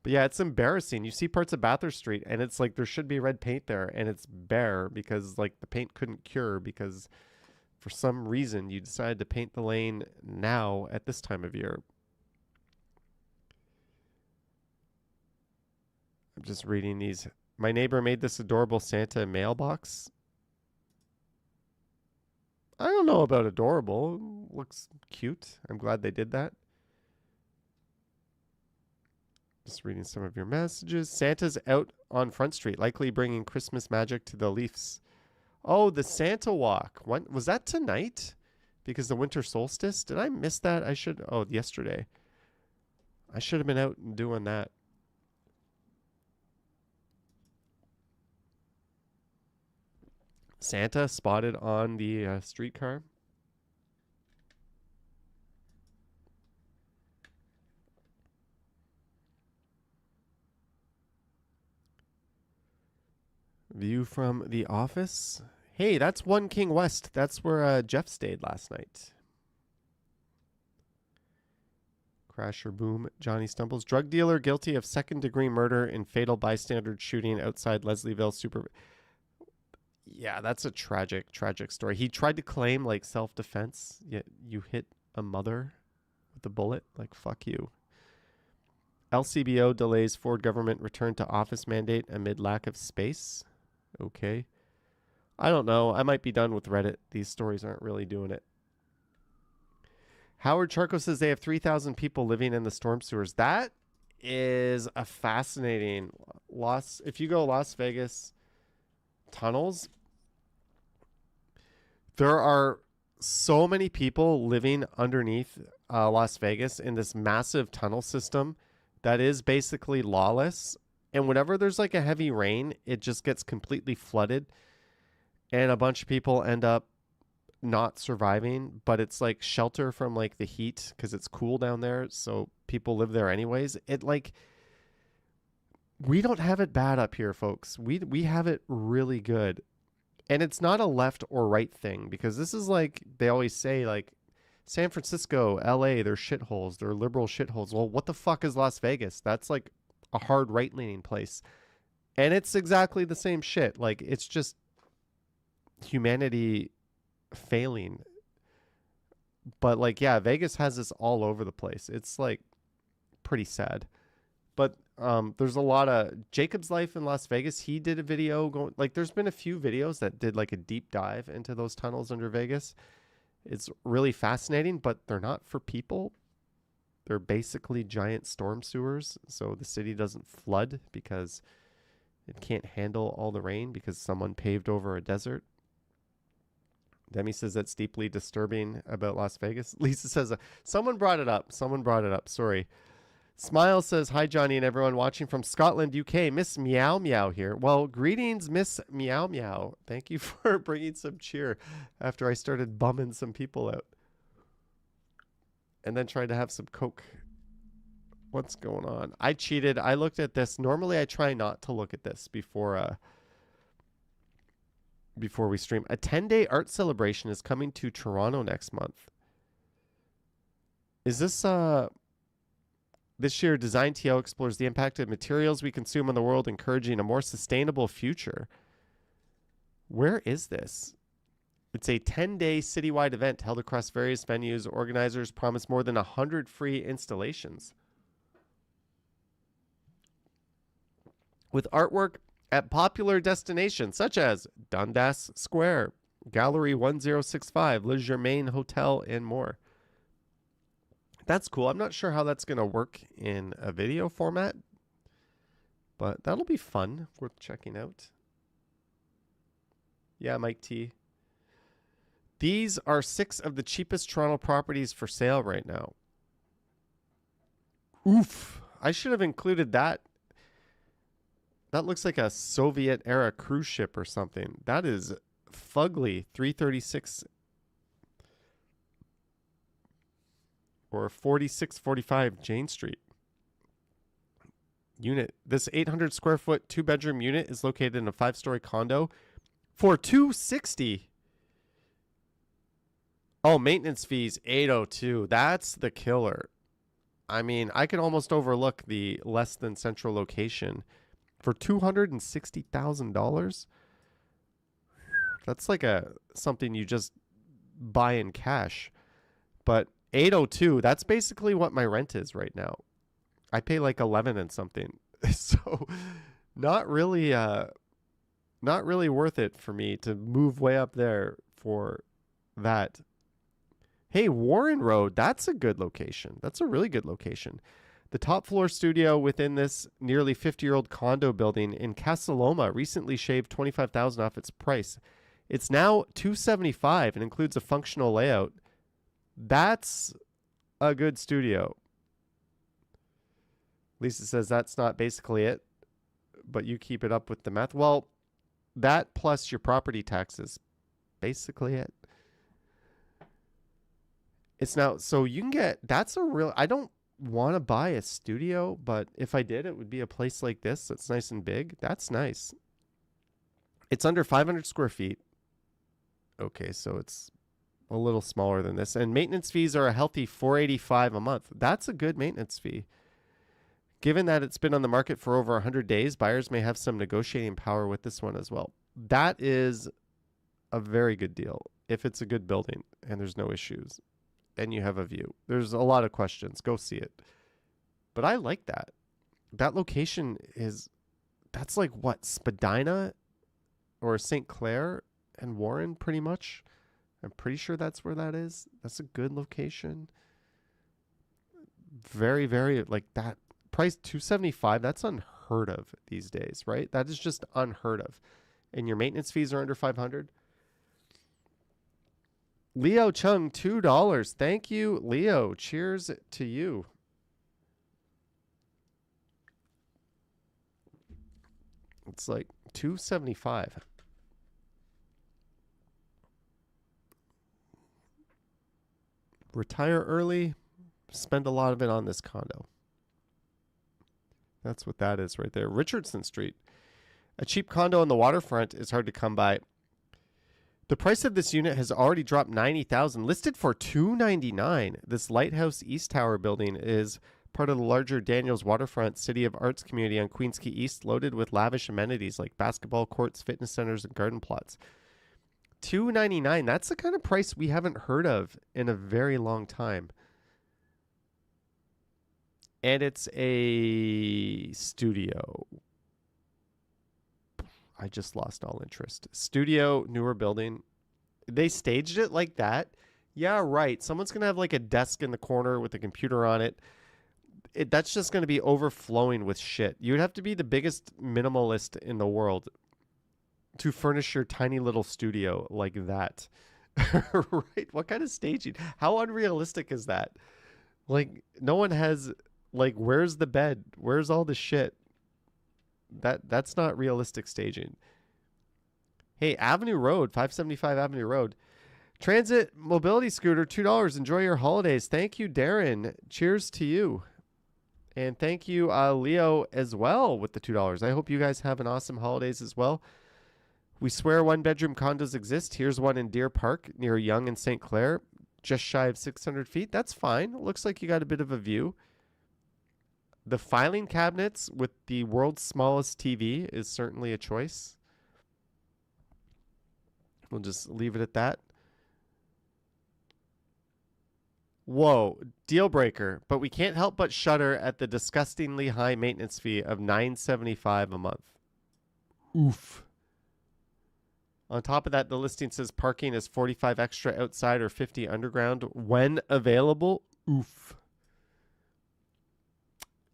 But yeah, it's embarrassing. You see parts of Bathurst Street, and it's there should be red paint there, and it's bare because the paint couldn't cure, because for some reason you decided to paint the lane now at this time of year. I'm just reading these. My neighbor made this adorable Santa mailbox. I don't know about adorable. Looks cute. I'm glad they did that. Just reading some of your messages. Santa's out on Front Street, likely bringing Christmas magic to the Leafs. Oh, the Santa walk. When was that tonight? Because the winter solstice? Did I miss that? Yesterday. I should have been out and doing that. Santa spotted on the streetcar. View from the office. Hey, that's One King West. That's where Jeff stayed last night. Crash or boom. Johnny stumbles. Drug dealer guilty of second-degree murder in fatal bystander shooting outside Leslieville. Yeah, that's a tragic, tragic story. He tried to claim like self-defense, yet you hit a mother with a bullet. Like, fuck you. LCBO delays Ford government return to office mandate amid lack of space. Okay. I don't know. I might be done with Reddit. These stories aren't really doing it. Howard Charco says they have 3,000 people living in the storm sewers. That is a fascinating loss. If you go Las Vegas tunnels, there are so many people living underneath Las Vegas in this massive tunnel system that is basically lawless. And whenever there's like a heavy rain, it just gets completely flooded. And a bunch of people end up not surviving, but it's like shelter from like the heat because it's cool down there. So people live there anyways. It like, we don't have it bad up here, folks. We have it really good. And it's not a left or right thing, because this is like, they always say like San Francisco, LA, they're shitholes. They're liberal shitholes. Well, what the fuck is Las Vegas? That's like a hard right-leaning place. And it's exactly the same shit. Like, it's just humanity failing. But like, yeah, Vegas has this all over the place. It's like pretty sad. But there's a lot of Jacob's Life in Las Vegas. He did a video going, like, there's been a few videos that did like a deep dive into those tunnels under Vegas. It's really fascinating, but they're not for people. They're basically giant storm sewers. So the city doesn't flood because it can't handle all the rain because someone paved over a desert. Demi says that's deeply disturbing about Las Vegas. Lisa says, someone brought it up. Someone brought it up. Sorry. Smile says, hi, Johnny and everyone watching from Scotland, UK. Miss Meow Meow here. Well, greetings, Miss Meow Meow. Thank you for bringing some cheer after I started bumming some people out. And then tried to have some Coke. What's going on? I cheated. I looked at this. Normally, I try not to look at this before we stream. A 10-day art celebration is coming to Toronto next month. Is this... This year, Design TL explores the impact of materials we consume on the world, encouraging a more sustainable future. Where is this? It's a 10-day citywide event held across various venues. Organizers promise more than 100 free installations, with artwork at popular destinations such as Dundas Square, Gallery 1065, Le Germain Hotel, and more. That's cool. I'm not sure how that's going to work in a video format, but that'll be fun. Worth checking out. Yeah, Mike T. These are 6 of the cheapest Toronto properties for sale right now. Oof. I should have included that. That looks like a Soviet-era cruise ship or something. That is fugly. 336 or 4645 Jane Street. Unit. This 800 square foot 2-bedroom unit is located in a 5-story condo for $260. Oh, maintenance fees $802. That's the killer. I mean, I can almost overlook the less than central location for $260,000. That's like something you just buy in cash. But 802, that's basically what my rent is right now. I pay like 11 and something. So not really worth it for me to move way up there for that. Hey, Warren Road, that's a good location. That's a really good location. The top floor studio within this nearly 50-year-old condo building in Casa Loma recently shaved $25,000 off its price. It's now $275 and includes a functional layout. That's a good studio. Lisa says that's not basically it, but you keep it up with the math. Well, that plus your property taxes, basically it. It's now, so you can get, that's a real, I don't want to buy a studio, but if I did, it would be a place like this that's nice and big. That's nice. It's under 500 square feet. Okay, so it's a little smaller than this. And maintenance fees are a healthy $485 a month. That's a good maintenance fee. Given that it's been on the market for over 100 days, buyers may have some negotiating power with this one as well. That is a very good deal if it's a good building and there's no issues and you have a view. There's a lot of questions. Go see it. But I like that. That location is, that's like what, Spadina or St. Clair and Warren pretty much. I'm pretty sure that's where that is. That's a good location. Very, very, like that price, $275. That's unheard of these days, right? That is just unheard of. And your maintenance fees are under $500. Leo Chung, $2. Thank you, Leo. Cheers to you. It's like $275. Retire early, spend a lot of it on this condo. That's what that is right there. Richardson Street. A cheap condo on the waterfront is hard to come by. The price of this unit has already dropped $90,000, listed for $299. This Lighthouse East Tower building is part of the larger Daniels Waterfront City of Arts community on Queens Quay East, loaded with lavish amenities like basketball courts, fitness centers, and garden plots. $299. That's the kind of price we haven't heard of in a very long time. And it's a studio. I just lost all interest. Studio, newer building. They staged it like that? Yeah, right. Someone's going to have like a desk in the corner with a computer on it. That's just going to be overflowing with shit. You would have to be the biggest minimalist in the world to furnish your tiny little studio like that. Right? What kind of staging? How unrealistic is that? Like, no one has, like, where's the bed? Where's all the shit? That's not realistic staging. Hey, Avenue Road, 575 Avenue Road. Transit mobility scooter, $2. Enjoy your holidays. Thank you, Darren. Cheers to you. And thank you, Leo, as well, with the $2. I hope you guys have an awesome holidays as well. We swear one-bedroom condos exist. Here's one in Deer Park near Yonge and St. Clair, just shy of 600 feet. That's fine. It looks like you got a bit of a view. The filing cabinets with the world's smallest TV is certainly a choice. We'll just leave it at that. Whoa, deal breaker. But we can't help but shudder at the disgustingly high maintenance fee of $975 a month. Oof. On top of that, the listing says parking is 45 extra outside or 50 underground when available. Oof.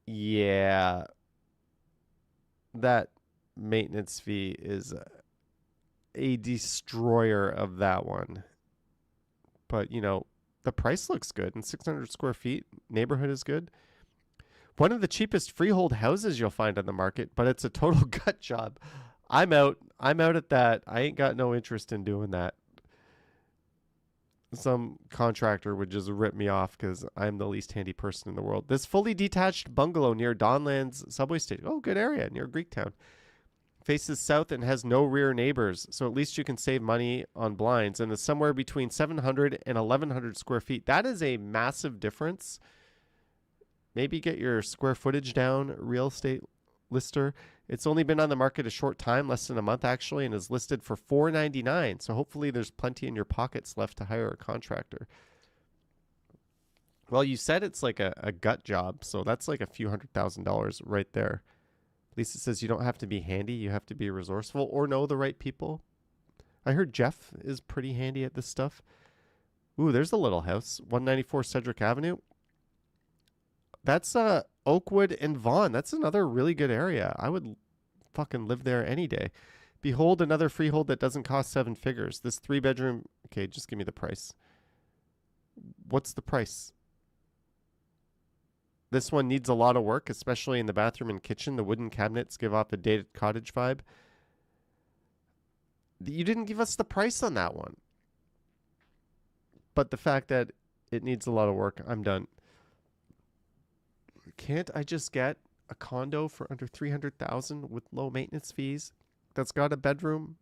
Yeah. That maintenance fee is a destroyer of that one. But, you know, the price looks good. And 600 square feet, neighborhood is good. One of the cheapest freehold houses you'll find on the market, but it's a total gut job. I'm out at that. I ain't got no interest in doing that. Some contractor would just rip me off because I'm the least handy person in the world. This fully detached bungalow near Donlands subway station. Oh, good area near Greektown. Faces south and has no rear neighbors, so at least you can save money on blinds. And it's somewhere between 700 and 1,100 square feet. That is a massive difference. Maybe get your square footage down, real estate lister. It's only been on the market a short time, less than a month actually, and is listed for $499. So hopefully there's plenty in your pockets left to hire a contractor. Well, you said it's like a gut job, so that's like a few $100,000 right there. At least it says you don't have to be handy, you have to be resourceful or know the right people. I heard Jeff is pretty handy at this stuff. Ooh, there's a little house, 194 Cedric Avenue. That's Oakwood and Vaughan. That's another really good area. I would fucking live there any day. Behold another freehold that doesn't cost 7 figures. This 3-bedroom... Okay, just give me the price. What's the price? This one needs a lot of work, especially in the bathroom and kitchen. The wooden cabinets give off a dated cottage vibe. You didn't give us the price on that one. But the fact that it needs a lot of work, I'm done. Can't I just get a condo for under $300,000 with low maintenance fees that's got a bedroom,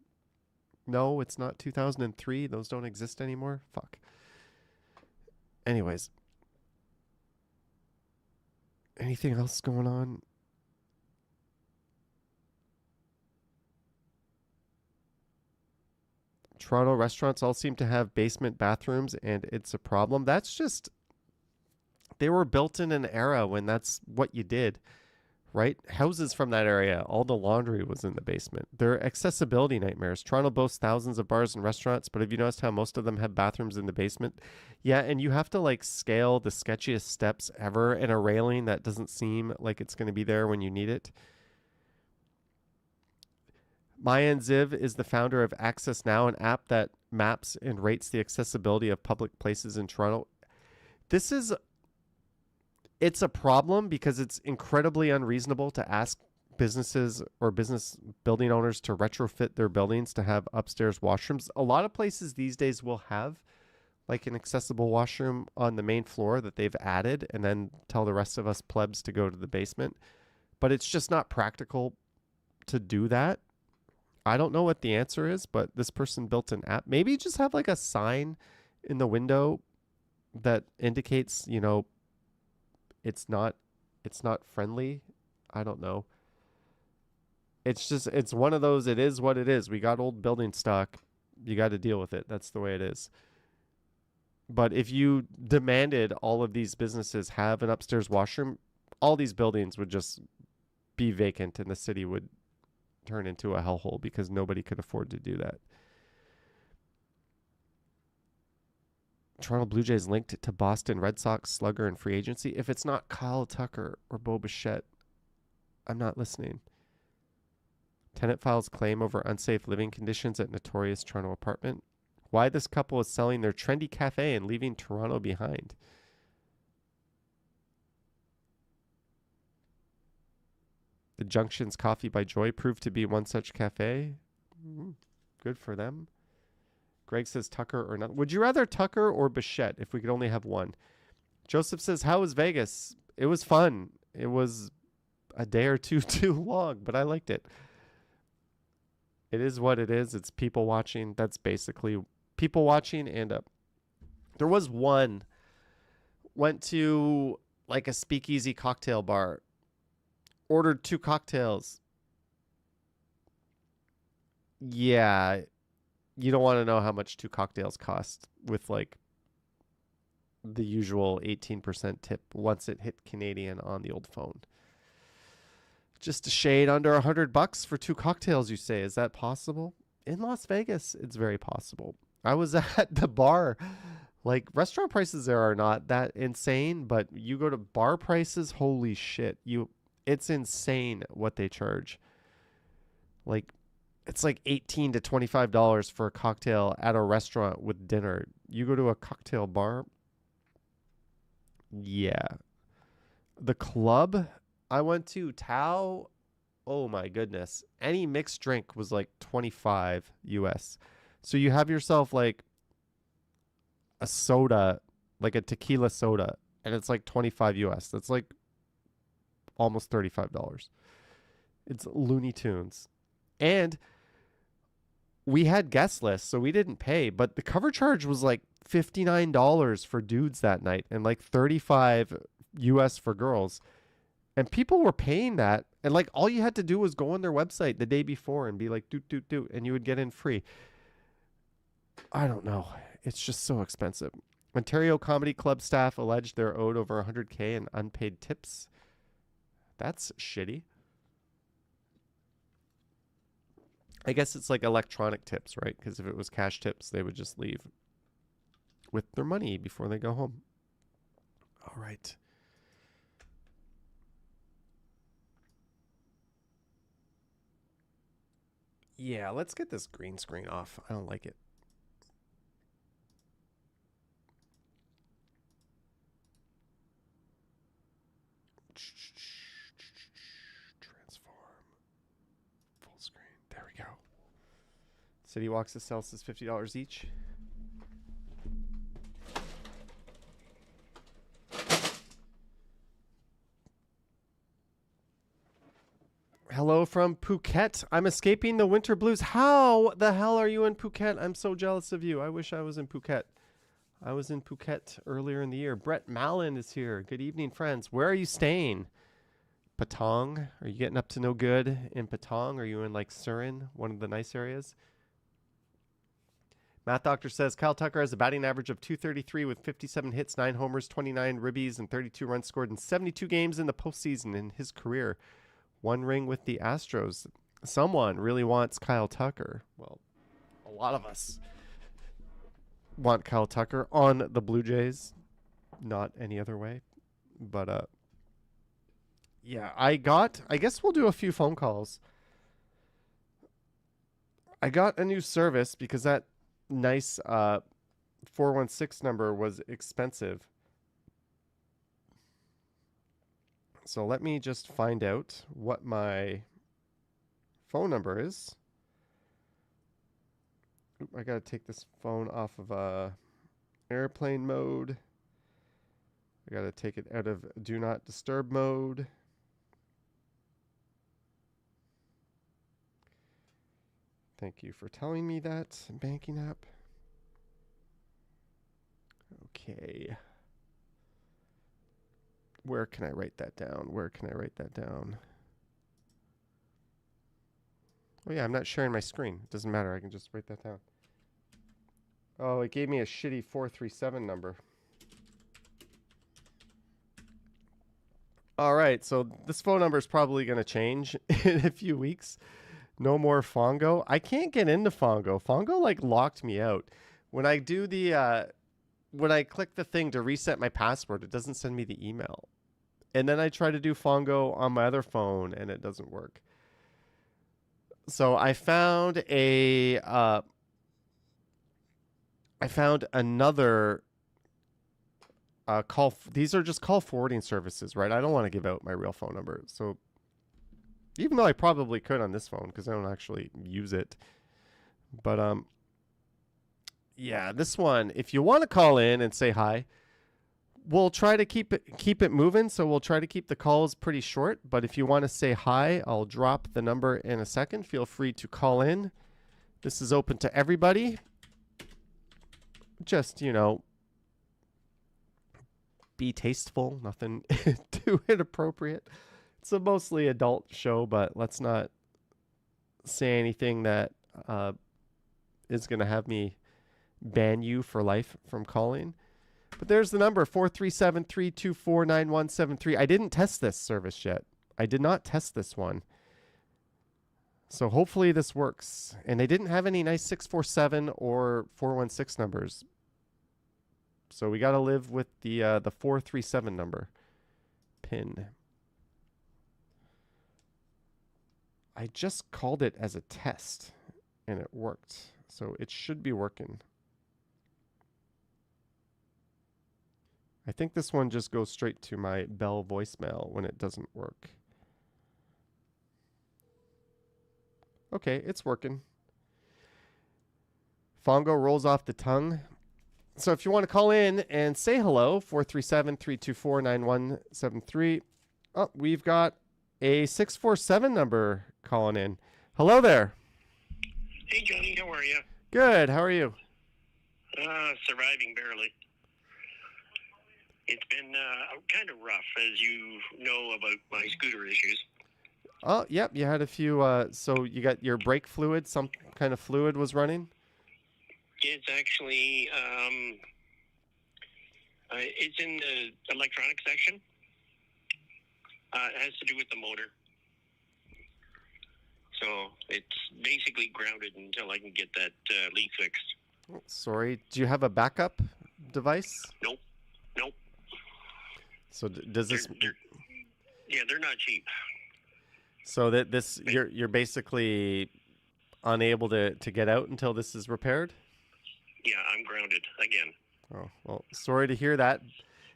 No, it's not 2003. Those don't exist anymore. Fuck. Anyways. Anything else going on? Toronto restaurants all seem to have basement bathrooms, and it's a problem. That's just, they were built in an era when that's what you did, right? Houses from that area, all the laundry was in the basement. They're accessibility nightmares. Toronto boasts thousands of bars and restaurants, but have you noticed how most of them have bathrooms in the basement? Yeah, and you have to like scale the sketchiest steps ever and a railing that doesn't seem like it's going to be there when you need it. Mayan Ziv is the founder of Access Now, an app that maps and rates the accessibility of public places in Toronto. It's a problem because it's incredibly unreasonable to ask businesses or business building owners to retrofit their buildings to have upstairs washrooms. A lot of places these days will have like an accessible washroom on the main floor that they've added and then tell the rest of us plebs to go to the basement. But it's just not practical to do that. I don't know what the answer is, but this person built an app. Maybe just have like a sign in the window that indicates, you know, it's not friendly. I don't know. It's one of those, it is what it is. We got old building stock. You got to deal with it. That's the way it is. But if you demanded all of these businesses have an upstairs washroom, all these buildings would just be vacant and the city would turn into a hellhole because nobody could afford to do that. Toronto Blue Jays linked to Boston Red Sox slugger in free agency. If it's not Kyle Tucker or Bo Bichette, I'm not listening. Tenant files claim over unsafe living conditions at notorious Toronto apartment. Why this couple is selling their trendy cafe and leaving Toronto behind. The Junction's Coffee by Joy proved to be one such cafe. Good for them. Greg says Tucker or not. Would you rather Tucker or Bichette if we could only have one? Joseph says, how was Vegas? It was fun. It was a day or two too long, but I liked it. It is what it is. It's people watching. That's basically people watching. And there was one. Went to like a speakeasy cocktail bar. Ordered 2 cocktails. Yeah. You don't want to know how much 2 cocktails cost with like the usual 18% tip once it hit Canadian on the old phone. Just a shade under $100 for 2 cocktails, you say. Is that possible? In Las Vegas, it's very possible. I was at the bar. Like, restaurant prices there are not that insane, but you go to bar prices, holy shit. It's insane what they charge. Like, it's like $18 to $25 for a cocktail at a restaurant with dinner. You go to a cocktail bar. Yeah. The club I went to, Tao, oh my goodness. Any mixed drink was like 25 US. So you have yourself like a soda, like a tequila soda, and it's like 25 US. That's like almost $35. It's Looney Tunes. And we had guest lists, so we didn't pay, but the cover charge was like $59 for dudes that night and like 35 US for girls. And people were paying that. And like all you had to do was go on their website the day before and be like, doot, and you would get in free. I don't know. It's just so expensive. Ontario Comedy Club staff alleged they're owed over $100K in unpaid tips. That's shitty. I guess it's like electronic tips, right? Because if it was cash tips, they would just leave with their money before they go home. All right. Yeah, let's get this green screen off. I don't like it. Transform. Full screen. There we go. City Walks to Solstice, $50 each. Hello from Phuket. I'm escaping the winter blues. How the hell are you in Phuket? I'm so jealous of you. I wish I was in Phuket. I was in Phuket earlier in the year. Brett Mallon is here. Good evening, friends. Where are you staying? Patong? Are you getting up to no good in Patong? Are you in like Surin, one of the nice areas? Matt Doctor says Kyle Tucker has a batting average of 233 with 57 hits, 9 homers, 29 ribbies, and 32 runs scored in 72 games in the postseason in his career. 1 ring with the Astros. Someone really wants Kyle Tucker. Well, a lot of us want Kyle Tucker on the Blue Jays. Not any other way. But, yeah, I guess we'll do a few phone calls. I got a new service because that nice 416 number was expensive. So let me just find out what my phone number is. Oop, I got to take this phone off of airplane mode. I got to take it out of do not disturb mode. Thank you for telling me that, banking app. Okay. Where can I write that down? Where can I write that down? Oh, yeah, I'm not sharing my screen. It doesn't matter. I can just write that down. Oh, it gave me a shitty 437 number. All right, so this phone number is probably going to change in a few weeks. No more Fongo. I can't get into Fongo. Fongo like locked me out. When I do the when I click the thing to reset my password, it doesn't send me the email. And then I try to do Fongo on my other phone and it doesn't work. So I found another call. These are just call forwarding services, right? I don't want to give out my real phone number. So even though I probably could on this phone because I don't actually use it. But yeah, this one, if you want to call in and say hi, we'll try to keep it moving. So we'll try to keep the calls pretty short. But if you want to say hi, I'll drop the number in a second. Feel free to call in. This is open to everybody. Just, be tasteful. Nothing too inappropriate. It's a mostly adult show, but let's not say anything that is going to have me ban you for life from calling. But there's the number, 437-324-9173. I didn't test this service yet. I did not test this one. So hopefully this works. And they didn't have any nice 647 or 416 numbers. So we got to live with the 437 number. PIN. I just called it as a test, and it worked. So it should be working. I think this one just goes straight to my Bell voicemail when it doesn't work. Okay, it's working. Fongo rolls off the tongue. So if you want to call in and say hello, 437-324-9173. Oh, we've got a 647 number calling in. Hello there. Hey, Johnny, how are you? Good. How are you? Surviving barely. It's been kind of rough, as you know about my scooter issues. Oh, yep. You had a few. So you got your brake fluid. Some kind of fluid was running. It's actually it's in the electronic section. It has to do with the motor. So it's basically grounded until I can get that leak fixed. Oh, sorry. Do you have a backup device? Nope. So does this? They're not cheap. So that this you're basically unable to get out until this is repaired? Yeah, I'm grounded again. Oh, well, sorry to hear that.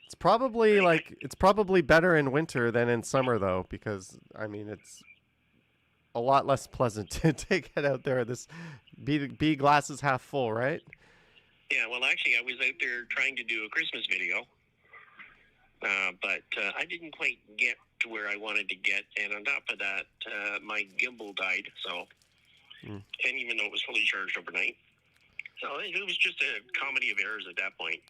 It's probably better in winter than in summer though, because I mean it's a lot less pleasant to get out there. This be glasses half full, right? Yeah, well actually I was out there trying to do a Christmas video. But I didn't quite get to where I wanted to get. And on top of that, my gimbal died. So, and even though it was fully charged overnight. So it was just a comedy of errors at that point.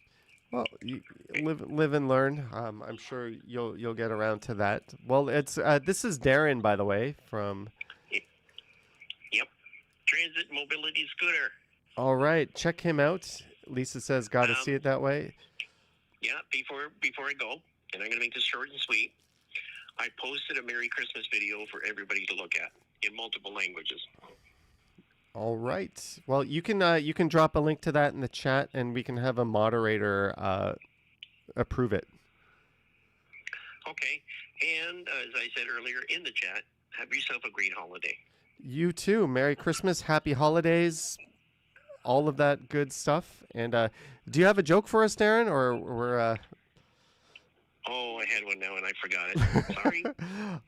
Well, you live and learn. I'm sure you'll get around to that. Well, it's this is Darren, by the way, from. Yep, Transit Mobility Scooter. All right, check him out. Lisa says, "Got to see it that way." Yeah, before I go, and I'm going to make this short and sweet. I posted a Merry Christmas video for everybody to look at in multiple languages. All right. Well, you can drop a link to that in the chat, and we can have a moderator approve it. Okay. And as I said earlier in the chat, have yourself a great holiday. You too. Merry Christmas, Happy Holidays, all of that good stuff. And do you have a joke for us, Darren, or we're? Oh, I had one now and I forgot it. Sorry.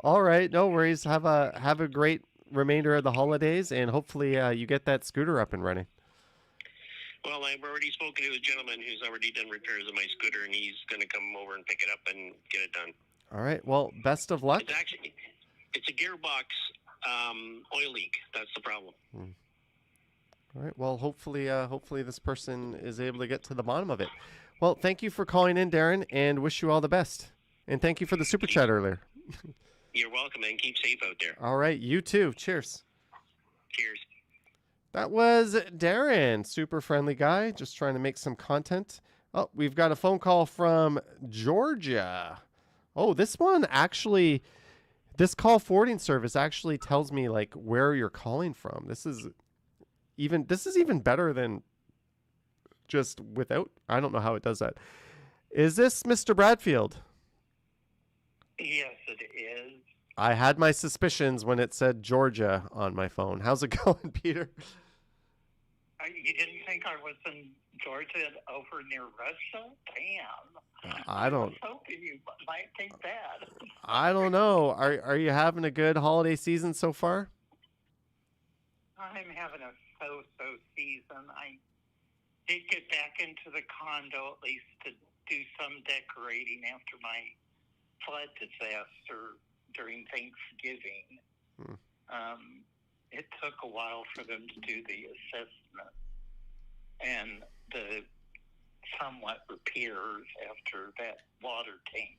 All right, no worries. Have a great remainder of the holidays, and hopefully you get that scooter up and running. Well, I've already spoken to a gentleman who's already done repairs on my scooter, and he's going to come over and pick it up and get it done. All right. Well, best of luck. It's a gearbox oil leak. That's the problem. All right. Well, hopefully this person is able to get to the bottom of it. Well, thank you for calling in, Darren, and wish you all the best. And thank you for the super chat earlier. You're welcome, and keep safe out there. All right. You too. Cheers. Cheers. That was Darren, super friendly guy, just trying to make some content. Oh, we've got a phone call from Georgia. Oh, this call forwarding service actually tells me like where you're calling from. This is even better than just without. I don't know how it does that. Is this Mr. Bradfield? Yes, it is. I had my suspicions when it said Georgia on my phone. How's it going, Peter? You didn't think I was in Georgia over near Russia? Damn. I don't. I was hoping you might think that. I don't know. Are you having a good holiday season so far? I'm having a so-so season. I did get back into the condo at least to do some decorating after my flood disaster during Thanksgiving. It took a while for them to do the assessment and the somewhat repairs after that water tank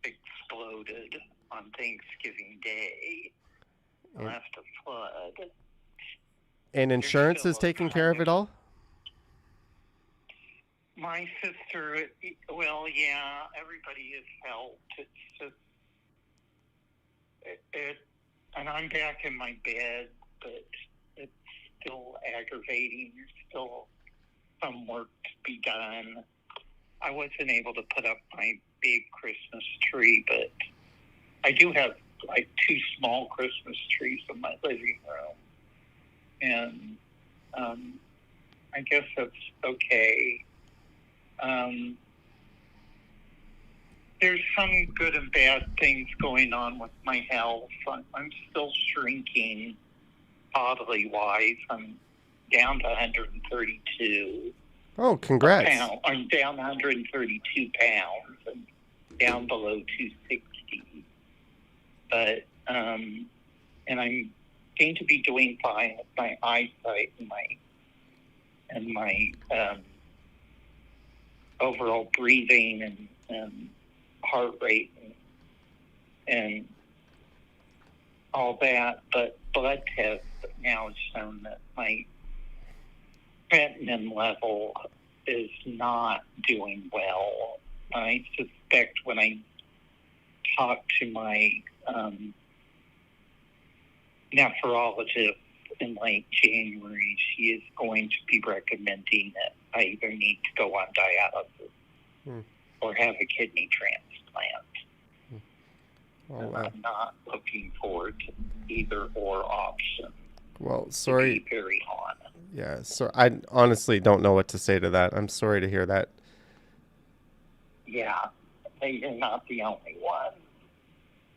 exploded on Thanksgiving Day after flood. And insurance is taking care of it all? My sister, well, yeah, everybody has helped. It's just, and I'm back in my bed, but it's still aggravating. There's still some work to be done. I wasn't able to put up my big Christmas tree, but I do have like 2 small Christmas trees in my living room. And I guess that's okay. There's some good and bad things going on with my health. I'm still shrinking bodily wise. I'm down to 132. Oh, congrats. I'm down 132 pounds and down below 260. But, and I'm going to be doing fine with my eyesight and my overall breathing and heart rate and all that, but blood tests now have shown that my creatinine level is not doing well. I suspect when I talk to my nephrologist in late January, she is going to be recommending that I either need to go on dialysis or have a kidney transplant. Oh, I'm not looking forward to either or option. Well, sorry. To be very honest. Yeah, so I honestly don't know what to say to that. I'm sorry to hear that. Yeah, you're not the only one.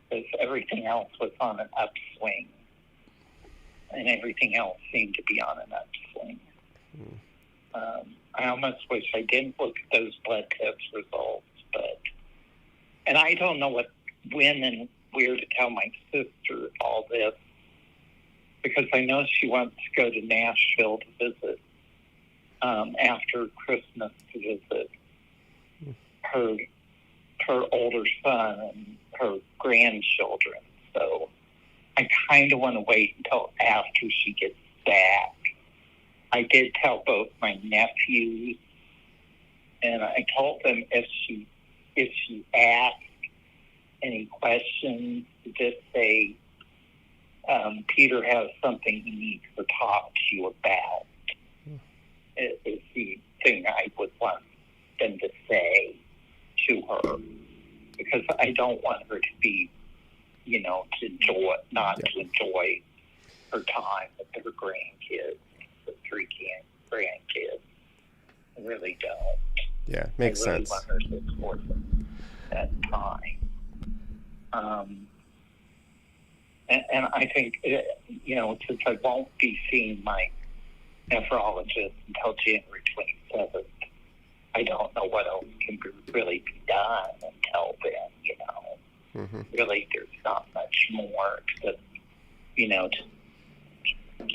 Because everything else was on an upswing. And everything else seemed to be on an upswing. I almost wish I didn't look at those blood test results, but and I don't know when and where to tell my sister all this, because I know she wants to go to Nashville to visit after Christmas, to visit her older son and her grandchildren. So I kind of want to wait until after she gets back. I did tell both my nephews, and I told them if she asks any questions, to just say, Peter has something he needs to talk to you about. Is the thing I would want them to say to her, because I don't want her to be, to enjoy her time with her grandkids, the 3 grandkids. I really don't. Yeah, makes sense. I really want her to support them that time. And I think, since I won't be seeing my nephrologist until January 27th, I don't know what else can really be done until then, Mm-hmm. Really, there's not much more to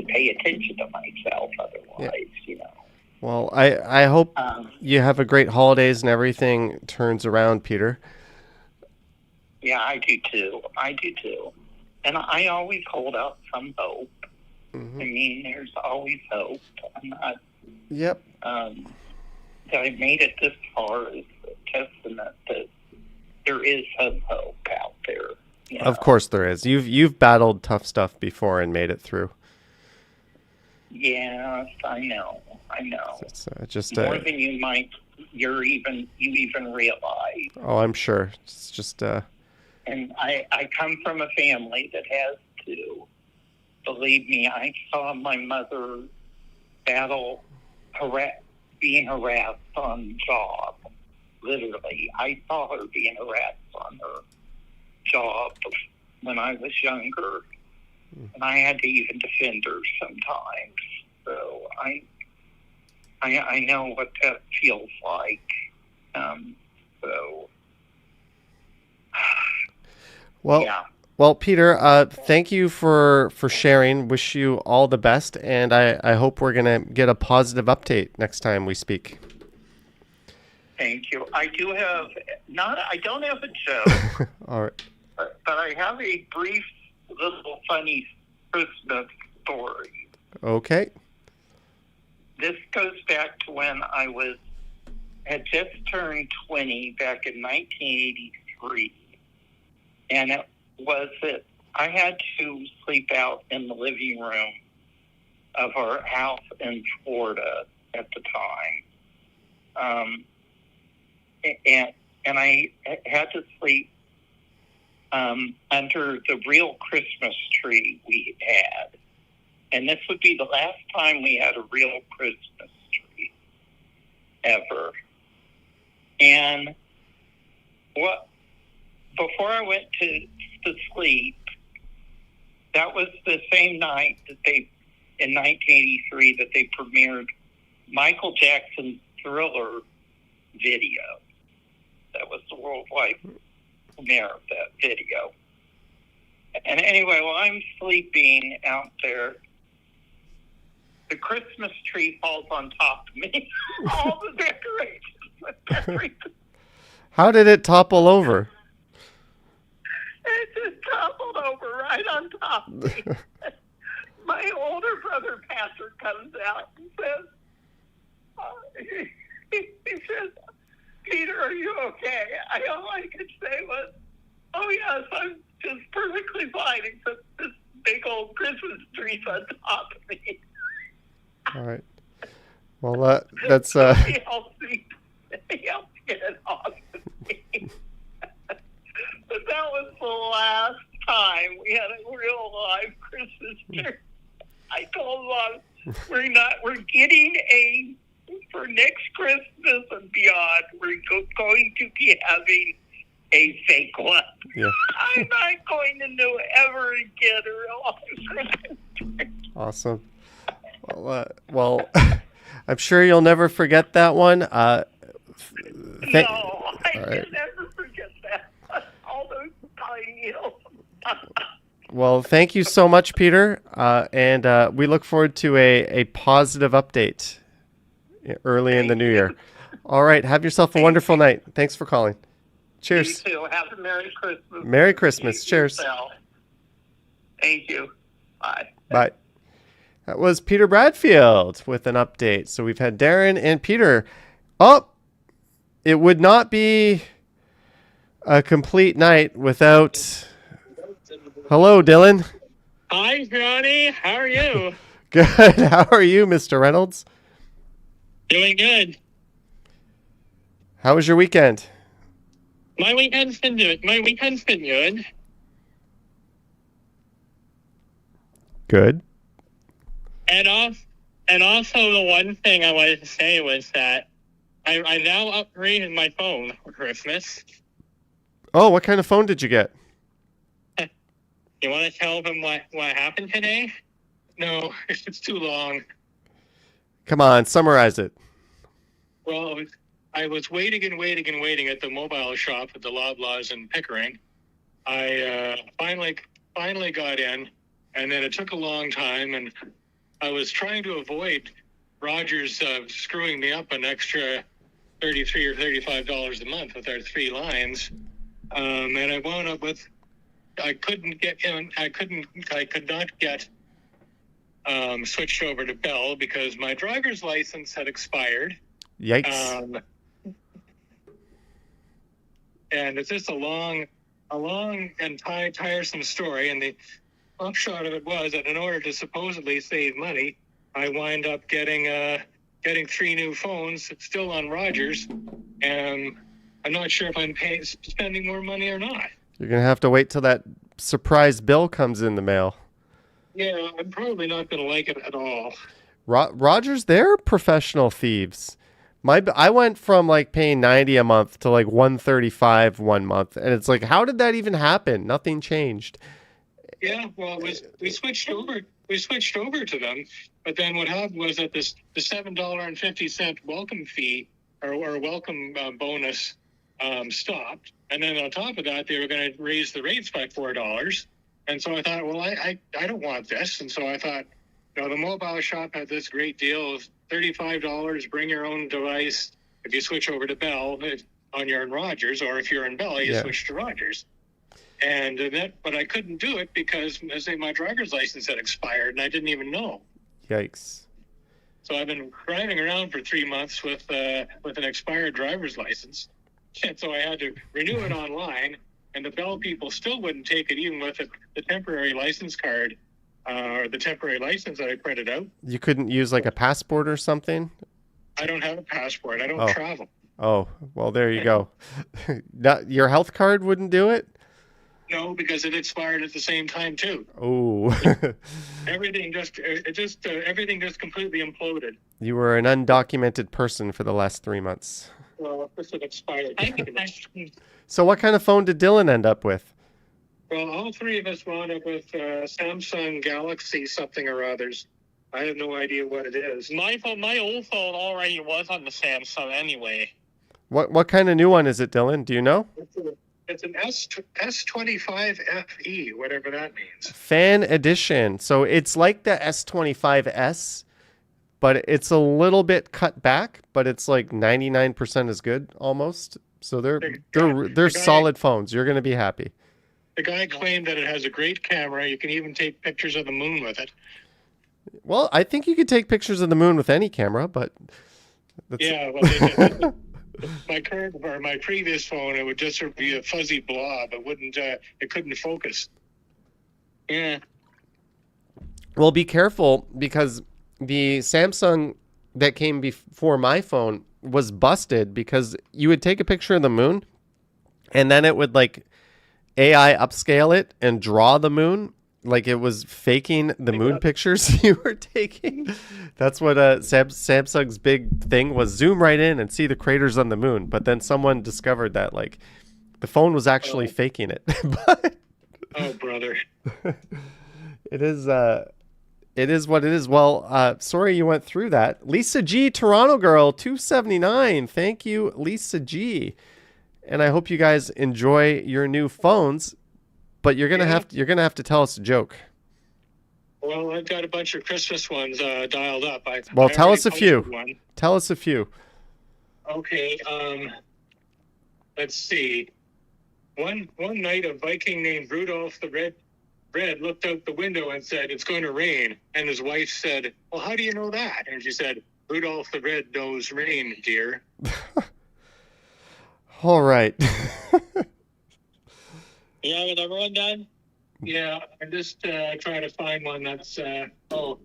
pay attention to myself otherwise, Well, I hope you have a great holidays and everything turns around, Peter. Yeah, I do too. And I always hold out some hope. Mm-hmm. I mean, there's always hope. I'm not... Yep. That I made it this far is a testament that there is some hope out there. Of course there is. You've battled tough stuff before and made it through. Yes, I know. It's just more than you even realize. Oh, I'm sure. It's just And I come from a family that has to. Believe me, I saw my mother battle being harassed on the job. Literally, I saw her being harassed on her job when I was younger, and I had to even defend her sometimes. So I know what that feels like. Well, Peter, thank you for sharing. Wish you all the best, and I hope we're gonna get a positive update next time we speak. Thank you. I don't have a joke. All right. But I have a brief, little funny Christmas story. Okay. This goes back to when I had just turned 20 back in 1983. And it was that I had to sleep out in the living room of our house in Florida at the time. And I had to sleep under the real Christmas tree we had. And this would be the last time we had a real Christmas tree ever. And before I went to sleep, that was the same night that in 1983, that they premiered Michael Jackson's Thriller video. That was the worldwide premiere of that video. And anyway, while I'm sleeping out there, the Christmas tree falls on top of me. All the decorations. How did it topple over? It just toppled over right on top of me. My older brother, Patrick, comes out and says, he says, Peter, are you okay? All I could say was, oh, yes, I'm just perfectly fine, except this big old Christmas tree's on top of me. All right. Well, that's... He helped me get it off of me. But that was the last time we had a real live Christmas tree. I told Mom, we're getting for next Christmas and beyond, we're going to be having a fake one. Yeah. I'm not going to ever get a real live Christmas tree. Awesome. Well, I'm sure you'll never forget that one. No, I can never forget that. Well, thank you so much, Peter. And we look forward to a positive update early in the new year. All right. Have yourself a wonderful night. Thanks for calling. Cheers. You too. Have a Merry Christmas. Merry Christmas. Cheers. Thank you. Bye. Bye. That was Peter Bradfield with an update. So we've had Darren and Peter. Oh, it would not be a complete night without... Hello, Dylan. Hi, Johnny. How are you? Good. How are you, Mr. Reynolds? Doing good. How was your weekend? My weekend's been good. Good. And also the one thing I wanted to say was that I now upgraded my phone for Christmas. Oh, what kind of phone did you get? You want to tell them what happened today? No, it's too long. Come on, summarize it. Well, I was waiting at the mobile shop at the Loblaws in Pickering. I finally got in, and then it took a long time, and I was trying to avoid Rogers screwing me up an extra $33 or $35 a month with our 3 lines, and I wound up with I could not get switched over to Bell because my driver's license had expired. Yikes. And it's just a long and tiresome story. And the upshot of it was that in order to supposedly save money, I wind up getting 3 new phones, still on Rogers, and I'm not sure if I'm spending more money or not. You're going to have to wait till that surprise bill comes in the mail. Yeah, I'm probably not going to like it at all. Rogers, they're professional thieves. I went from like paying $90 a month to like $135 one month, and it's like, how did that even happen? Nothing changed. Yeah, well, we switched over to them, but then what happened was that the $7.50 welcome fee or welcome bonus stopped, and then on top of that, they were going to raise the rates by $4. And so I thought, well, I don't want this, and so I thought, the mobile shop had this great deal of $35, bring your own device if you switch over to Bell on your Rogers, or if you're in Bell, you switch to Rogers. And but I couldn't do it because, as I say, my driver's license had expired, and I didn't even know. Yikes. So I've been driving around for 3 months with an expired driver's license, and so I had to renew it online, and the Bell people still wouldn't take it, even with the temporary license card. Or the temporary license that I printed out. You couldn't use like a passport or something? I don't have a passport. I don't travel. Oh, well, there you go. Your health card wouldn't do it? No, because it expired at the same time too. Oh. everything just completely imploded. You were an undocumented person for the last 3 months. Well, this had expired. So what kind of phone did Dylan end up with? Well, all 3 of us wound up with Samsung Galaxy something or others. I have no idea what it is. My old phone already was on the Samsung anyway. What kind of new one is it, Dylan? Do you know? It's an S25FE, whatever that means. Fan edition. So it's like the S25S, but it's a little bit cut back, but it's like 99% as good almost. So they're solid phones. You're going to be happy. The guy claimed that it has a great camera. You can even take pictures of the moon with it. Well, I think you could take pictures of the moon with any camera, but... Yeah, well, my previous phone, it would just sort of be a fuzzy blob. It couldn't focus. Yeah. Well, be careful, because the Samsung that came before my phone was busted, because you would take a picture of the moon, and then it would like... AI upscale it and draw the moon like it was faking the moon pictures you were taking. That's what Samsung's big thing was, zoom right in and see the craters on the moon. But then someone discovered that like the phone was actually faking it. But oh, brother. It is what it is. Well, sorry you went through that. Lisa G, Toronto girl, 279. Thank you, Lisa G. And I hope you guys enjoy your new phones. but you're gonna have to tell us a joke. Well, I've got a bunch of Christmas ones dialed up. Well, I tell already us a few. posted one. Tell us a few. Okay. Let's see. One night, a Viking named Rudolph the Red looked out the window and said, "It's going to rain." And his wife said, "Well, how do you know that?" And she said, "Rudolph the Red knows rain, dear." All right. You have another one done? Yeah, I'm just trying to find one that's. How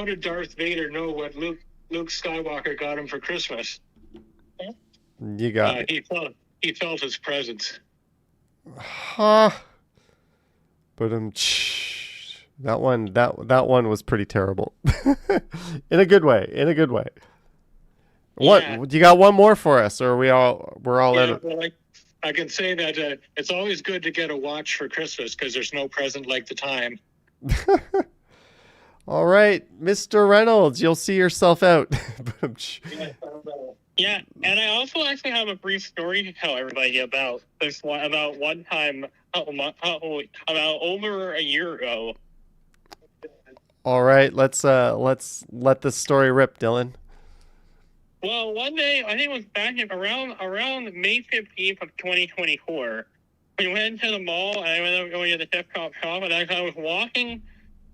did Darth Vader know what Luke Skywalker got him for Christmas? You got it. He felt his presence. Huh. But that one was pretty terrible. In a good way. What? Yeah. You got one more for us, or we're all out of... Well, I can say that it's always good to get a watch for Christmas because there's no present like the time. All right, Mr. Reynolds, you'll see yourself out. Yeah, and I also actually have a brief story to tell everybody about this one. About one time, about over a year ago. All right, let's let the story rip, Dylan. Well, one day, I think it was back in around May 15th of 2024, we went to the mall, and I went up going to the gift shop, and I was walking,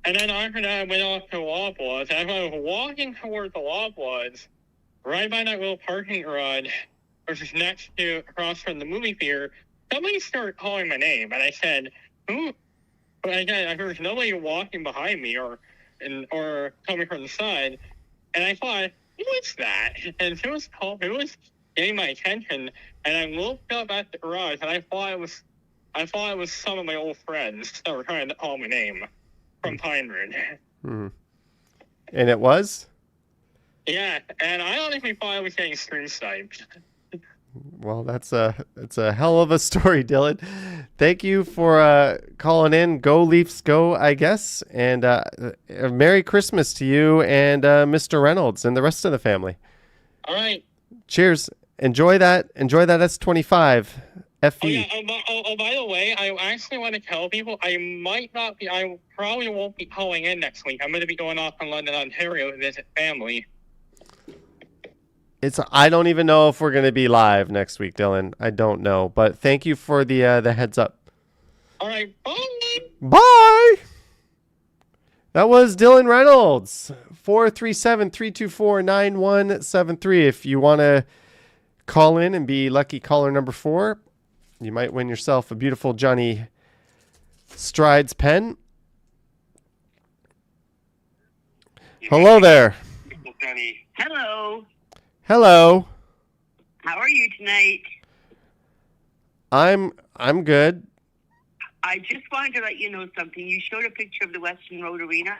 and then after that, I went off to Loblaws, and as I was walking towards the Loblaws, right by that little parking garage, which is across from the movie theater, somebody started calling my name, and I said, "Who?" But again, there was nobody walking behind me or coming from the side, and I thought, "Who is that?" And it was getting my attention, and I looked up at the garage, and I thought it was some of my old friends that were trying to call my name from Pine Ridge. And it was? Yeah, and I honestly thought I was getting screen sniped. Well, that's a hell of a story, Dylan. Thank you for calling in. Go Leafs, go! I guess, and Merry Christmas to you and Mr. Reynolds and the rest of the family. All right. Cheers. Enjoy that S25 FE. Oh yeah. By the way, I actually want to tell people I probably won't be calling in next week. I'm going to be going off to London, Ontario to visit family. I don't even know if we're going to be live next week, Dylan. I don't know, but thank you for the heads up. All right, bye. Bye. That was Dylan Reynolds. 437-324-9173. If you want to call in and be lucky caller number 4, you might win yourself a beautiful Johnny Strides pen. Hello there. Hello. Hello. How are you tonight? I'm good. I just wanted to let you know something. You showed a picture of the Western Road Arena,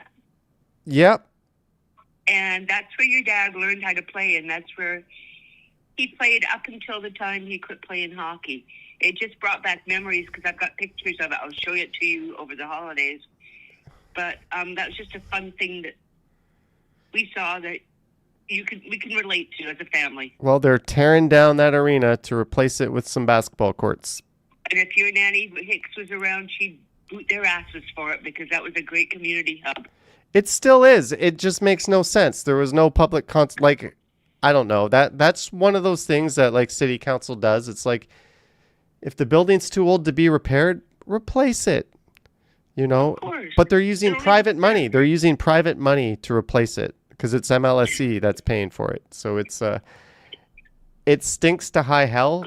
Yep. and that's where your dad learned how to play, and that's where he played up until the time he quit playing hockey. It just brought back memories because I've got pictures of it. I'll show it to you over the holidays. But that was just a fun thing that we saw that we can relate to as a family. Well, they're tearing down that arena to replace it with some basketball courts. And if your Nanny Hicks was around, she'd boot their asses for it because that was a great community hub. It still is. It just makes no sense. There was no public I don't know. That's one of those things that like city council does. It's like if the building's too old to be repaired, replace it. You know? Of course. But they're using private money. They're using private money to replace it because it's MLSE that's paying for it. So it's it stinks to high hell.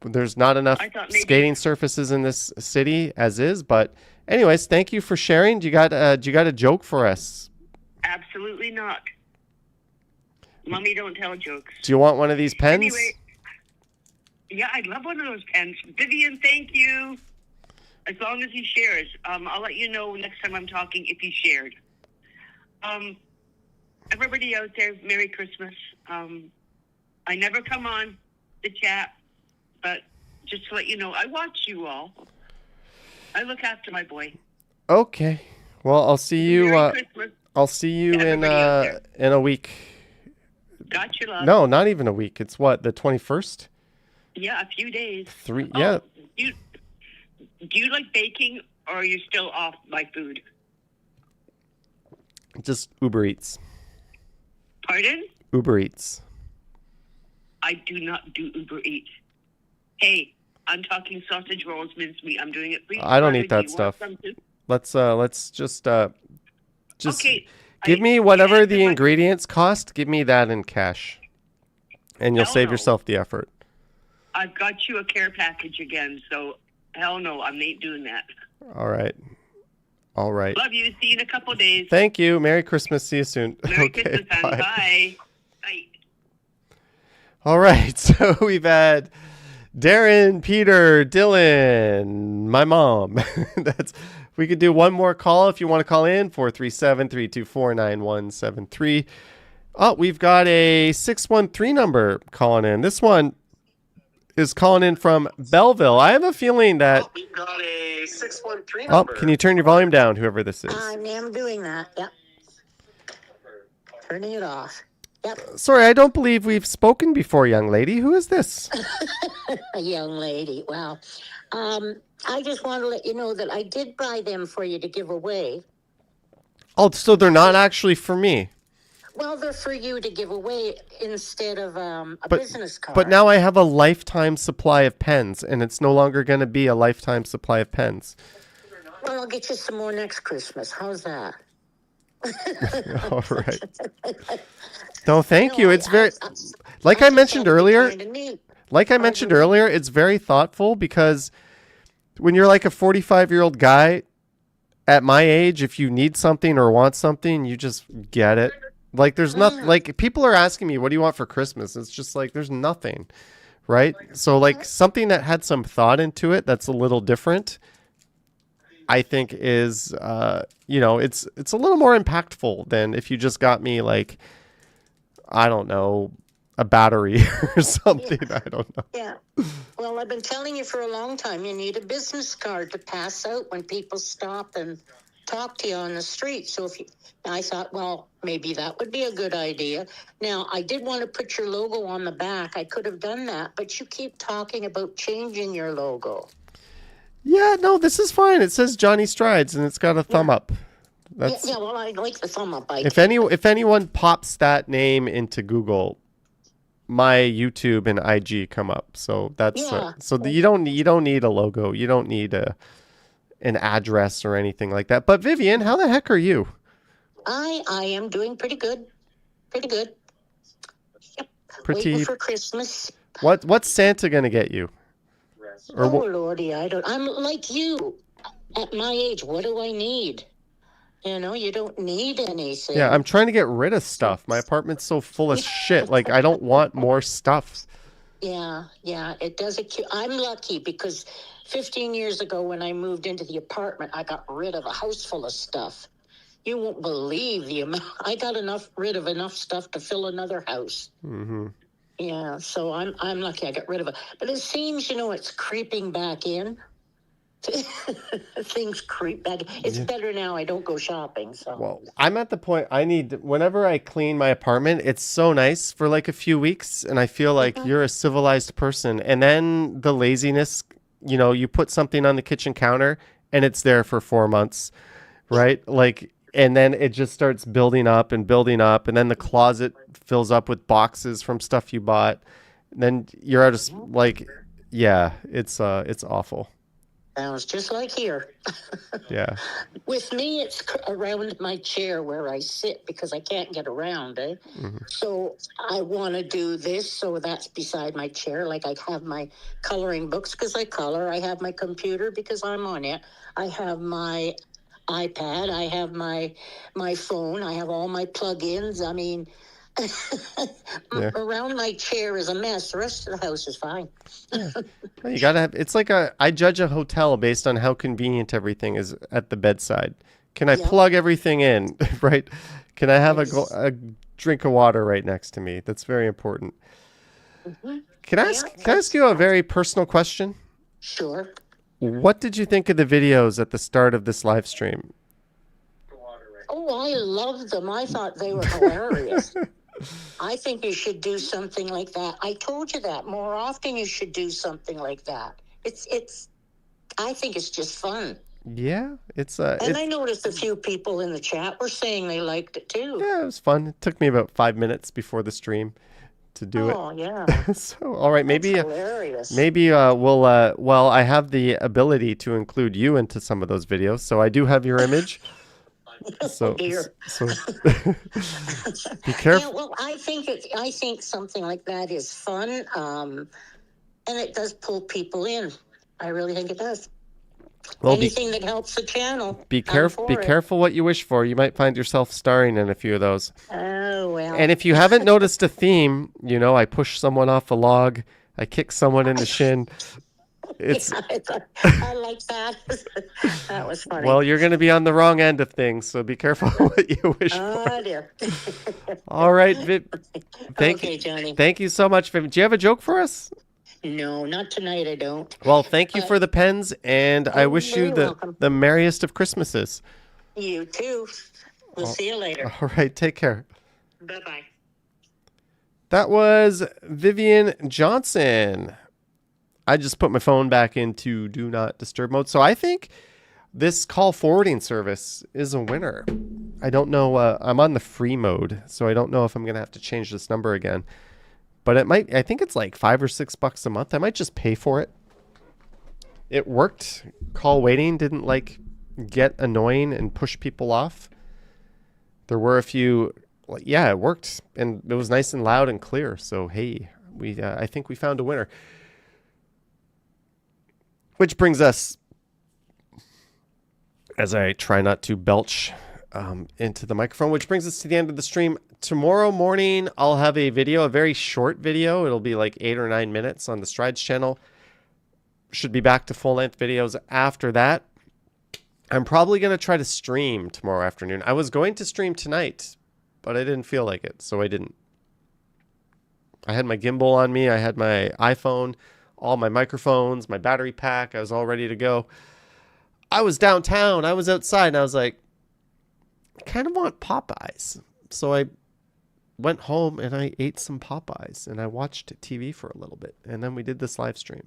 There's not enough skating surfaces in this city as is, but anyways, thank you for sharing. Do you got a joke for us? Absolutely not. Mommy don't tell jokes. Do you want one of these pens? Anyway, yeah, I'd love one of those pens. Vivian, thank you. As long as he shares. I'll let you know next time I'm talking if he shared. Everybody out there, Merry Christmas. I never come on the chat, but just to let you know, I watch you all. I look after my boy. Okay. Well, I'll see you. Merry Christmas. I'll see you in a week. Got your love. No, not even a week. It's what, the 21st? Yeah, a few days. 3. Oh, Yeah. Do you like baking Or are you still off my food? Just Uber Eats. Pardon? Uber Eats. I do not do Uber Eats. Hey, I'm talking sausage rolls, mincemeat. I'm doing it for you. I don't eat Do that you stuff. want some too? Let's just Okay. give me whatever the ingredients cost. Give me that in cash, and you'll Hell save no. yourself the effort. I've got you a care package again, so hell no, I ain't doing that. All right. All right. Love you. See you in a couple days. Thank you. Merry Christmas. See you soon. Merry Okay, Christmas, hon. bye. Bye. Bye. All right. So we've had Darren, Peter, Dylan, my mom. We could do one more call if you want to call in, 437-324-9173. Oh, we've got a 613 number calling in. This one is calling in from Belleville. I have a feeling that... We've got a 613 Oh, can you turn your volume down, whoever this is? I am doing that. Yep. Turning it off. Yep. Sorry, I don't believe we've spoken before, young lady. Who is this? A young lady. Wow. I just want to let you know that I did buy them for you to give away. Oh, so they're not actually for me. Well, they're for you to give away instead of a business card. But now I have a lifetime supply of pens, and it's no longer going to be a lifetime supply of pens. Well, I'll get you some more next Christmas. How's that? All right. No, thank you. It's very, like I mentioned earlier, it's very thoughtful because when you're like a 45-year-old guy at my age, if you need something or want something, you just get it. Like there's nothing, like people are asking me, what do you want for Christmas? It's just like, there's nothing, right? So like something that had some thought into it, that's a little different, I think is, it's a little more impactful than if you just got me like, I don't know, a battery or something. Yeah. I don't know. Yeah. Well, I've been telling you for a long time, you need a business card to pass out when people stop and talk to you on the street. So I thought, well, maybe that would be a good idea. Now, I did want to put your logo on the back. I could have done that, but you keep talking about changing your logo. No, this is fine. It says Johnny Strides and it's got a thumb up. That's, well, I like the thumb up. If anyone pops that name into Google, my YouTube and IG come up. So that's you don't need a logo. You don't need an address or anything like that. But Vivian, how the heck are you? I am doing pretty good. Pretty good. Yep. Waiting for Christmas. What's Santa gonna get you? Lordy, I'm like you. At my age, what do I need? You don't need anything. Yeah, I'm trying to get rid of stuff. My apartment's so full of shit. Like, I don't want more stuff. Yeah, it does. I'm lucky because 15 years ago when I moved into the apartment, I got rid of a house full of stuff. You won't believe the amount. I got rid of enough stuff to fill another house. Mm-hmm. Yeah, so I'm lucky I got rid of it. But it seems, it's creeping back in. Things creep back. It's better now. I don't go shopping. So. Well, I'm at the point whenever I clean my apartment, it's so nice for like a few weeks, and I feel like you're a civilized person. And then the laziness, you put something on the kitchen counter, and it's there for 4 months, right? Like, and then it just starts building up, and then the closet fills up with boxes from stuff you bought. And then you're out of it's awful. Sounds just like here. Yeah. With me, it's around my chair where I sit because I can't get around, eh? Mm-hmm. So I want to do this, so that's beside my chair. Like I have my coloring books because I color. I have my computer because I'm on it. I have my iPad. I have my phone. I have all my plug-ins. I mean... Around my chair is a mess. The rest of the house is fine. You gotta have. It's like I judge a hotel based on how convenient everything is at the bedside. Can I plug everything in? Right? Can I have a drink of water right next to me? That's very important. Mm-hmm. Can I ask you a very personal question? Sure. What did you think of the videos at the start of this live stream? Oh, I loved them. I thought they were hilarious. I think you should do something like that. I told you that more often. You should do something like that. I think it's just fun. Yeah, it's And I noticed a few people in the chat were saying they liked it too. yeah, it was fun. It took me about 5 minutes before the stream to do it. Oh, yeah. So, all right, maybe That's hilarious. we'll well, I have the ability to include you into some of those videos, so I do have your image. So, Oh, dear. so be careful. Yeah, well, I think something like that is fun, and it does pull people in. I really think it does. Well, anything that helps the channel. Be careful what you wish for. You might find yourself starring in a few of those. Oh, well. And if you haven't noticed a theme, you know, I push someone off a log, I kick someone in the shin. It's I like that. That was funny. Well, you're going to be on the wrong end of things, so be careful what you wish for. Dear. All right, Viv. Okay, Johnny. Thank you so much, Viv. Do you have a joke for us? No, not tonight, I don't. Well, thank you for the pens, and I wish you the merriest of Christmases. You too. We'll see you later. All right, take care. Bye-bye. That was Vivian Johnson. I just put my phone back into do not disturb mode. So I think this call forwarding service is a winner. I don't know. I'm on the free mode, so I don't know if I'm going to have to change this number again. But it might. I think it's like $5 or $6 a month. I might just pay for it. It worked. Call waiting didn't like get annoying and push people off. There were a few. Yeah, it worked, and it was nice and loud and clear. So hey, I think we found a winner. Which brings us, as I try not to belch into the microphone, which brings us to the end of the stream. Tomorrow morning, I'll have a video, a very short video. It'll be like 8 or 9 minutes on the Strides channel. Should be back to full-length videos after that. I'm probably going to try to stream tomorrow afternoon. I was going to stream tonight, but I didn't feel like it, so I didn't. I had my gimbal on me. I had my iPhone, all my microphones, my battery pack. I was all ready to go. I was downtown. I was outside, and I was like, I kind of want Popeyes. So I went home, and I ate some Popeyes, and I watched TV for a little bit, and then we did this live stream.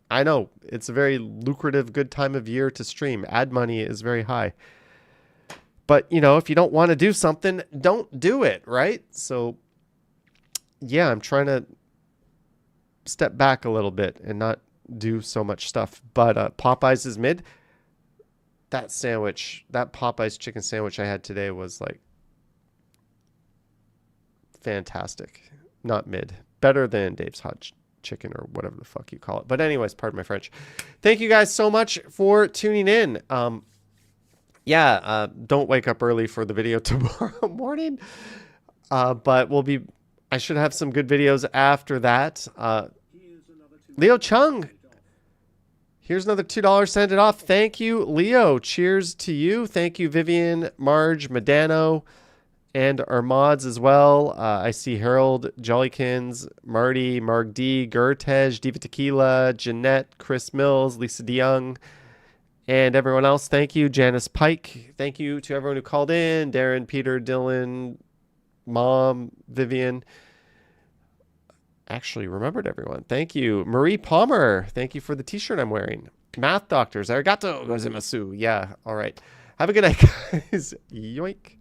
I know, it's a very lucrative, good time of year to stream. Ad money is very high. But, you know, if you don't want to do something, don't do it, right? So, yeah, I'm trying to step back a little bit and not do so much stuff. But Popeyes is mid. That sandwich, that Popeyes chicken sandwich I had today was like fantastic. Not mid. Better than Dave's Hot Chicken or whatever the fuck you call it. But anyways, pardon my French. Thank you guys so much for tuning in. Don't wake up early for the video tomorrow morning. But I should have some good videos after that. Leo Chung. Here's another $2. Send it off. Thank you, Leo. Cheers to you. Thank you, Vivian, Marge, Medano, and our mods as well. I see Harold, Jollykins, Marty, Mark D, Gertej, Diva Tequila, Jeanette, Chris Mills, Lisa DeYoung, and everyone else. Thank you, Janice Pike. Thank you to everyone who called in. Darren, Peter, Dylan, Mom, Vivian. Actually remembered everyone. Thank you. Marie Palmer. Thank you for the t-shirt I'm wearing. Math Doctors. Arigato gozaimasu. Yeah. All right. Have a good night, guys. Yoink.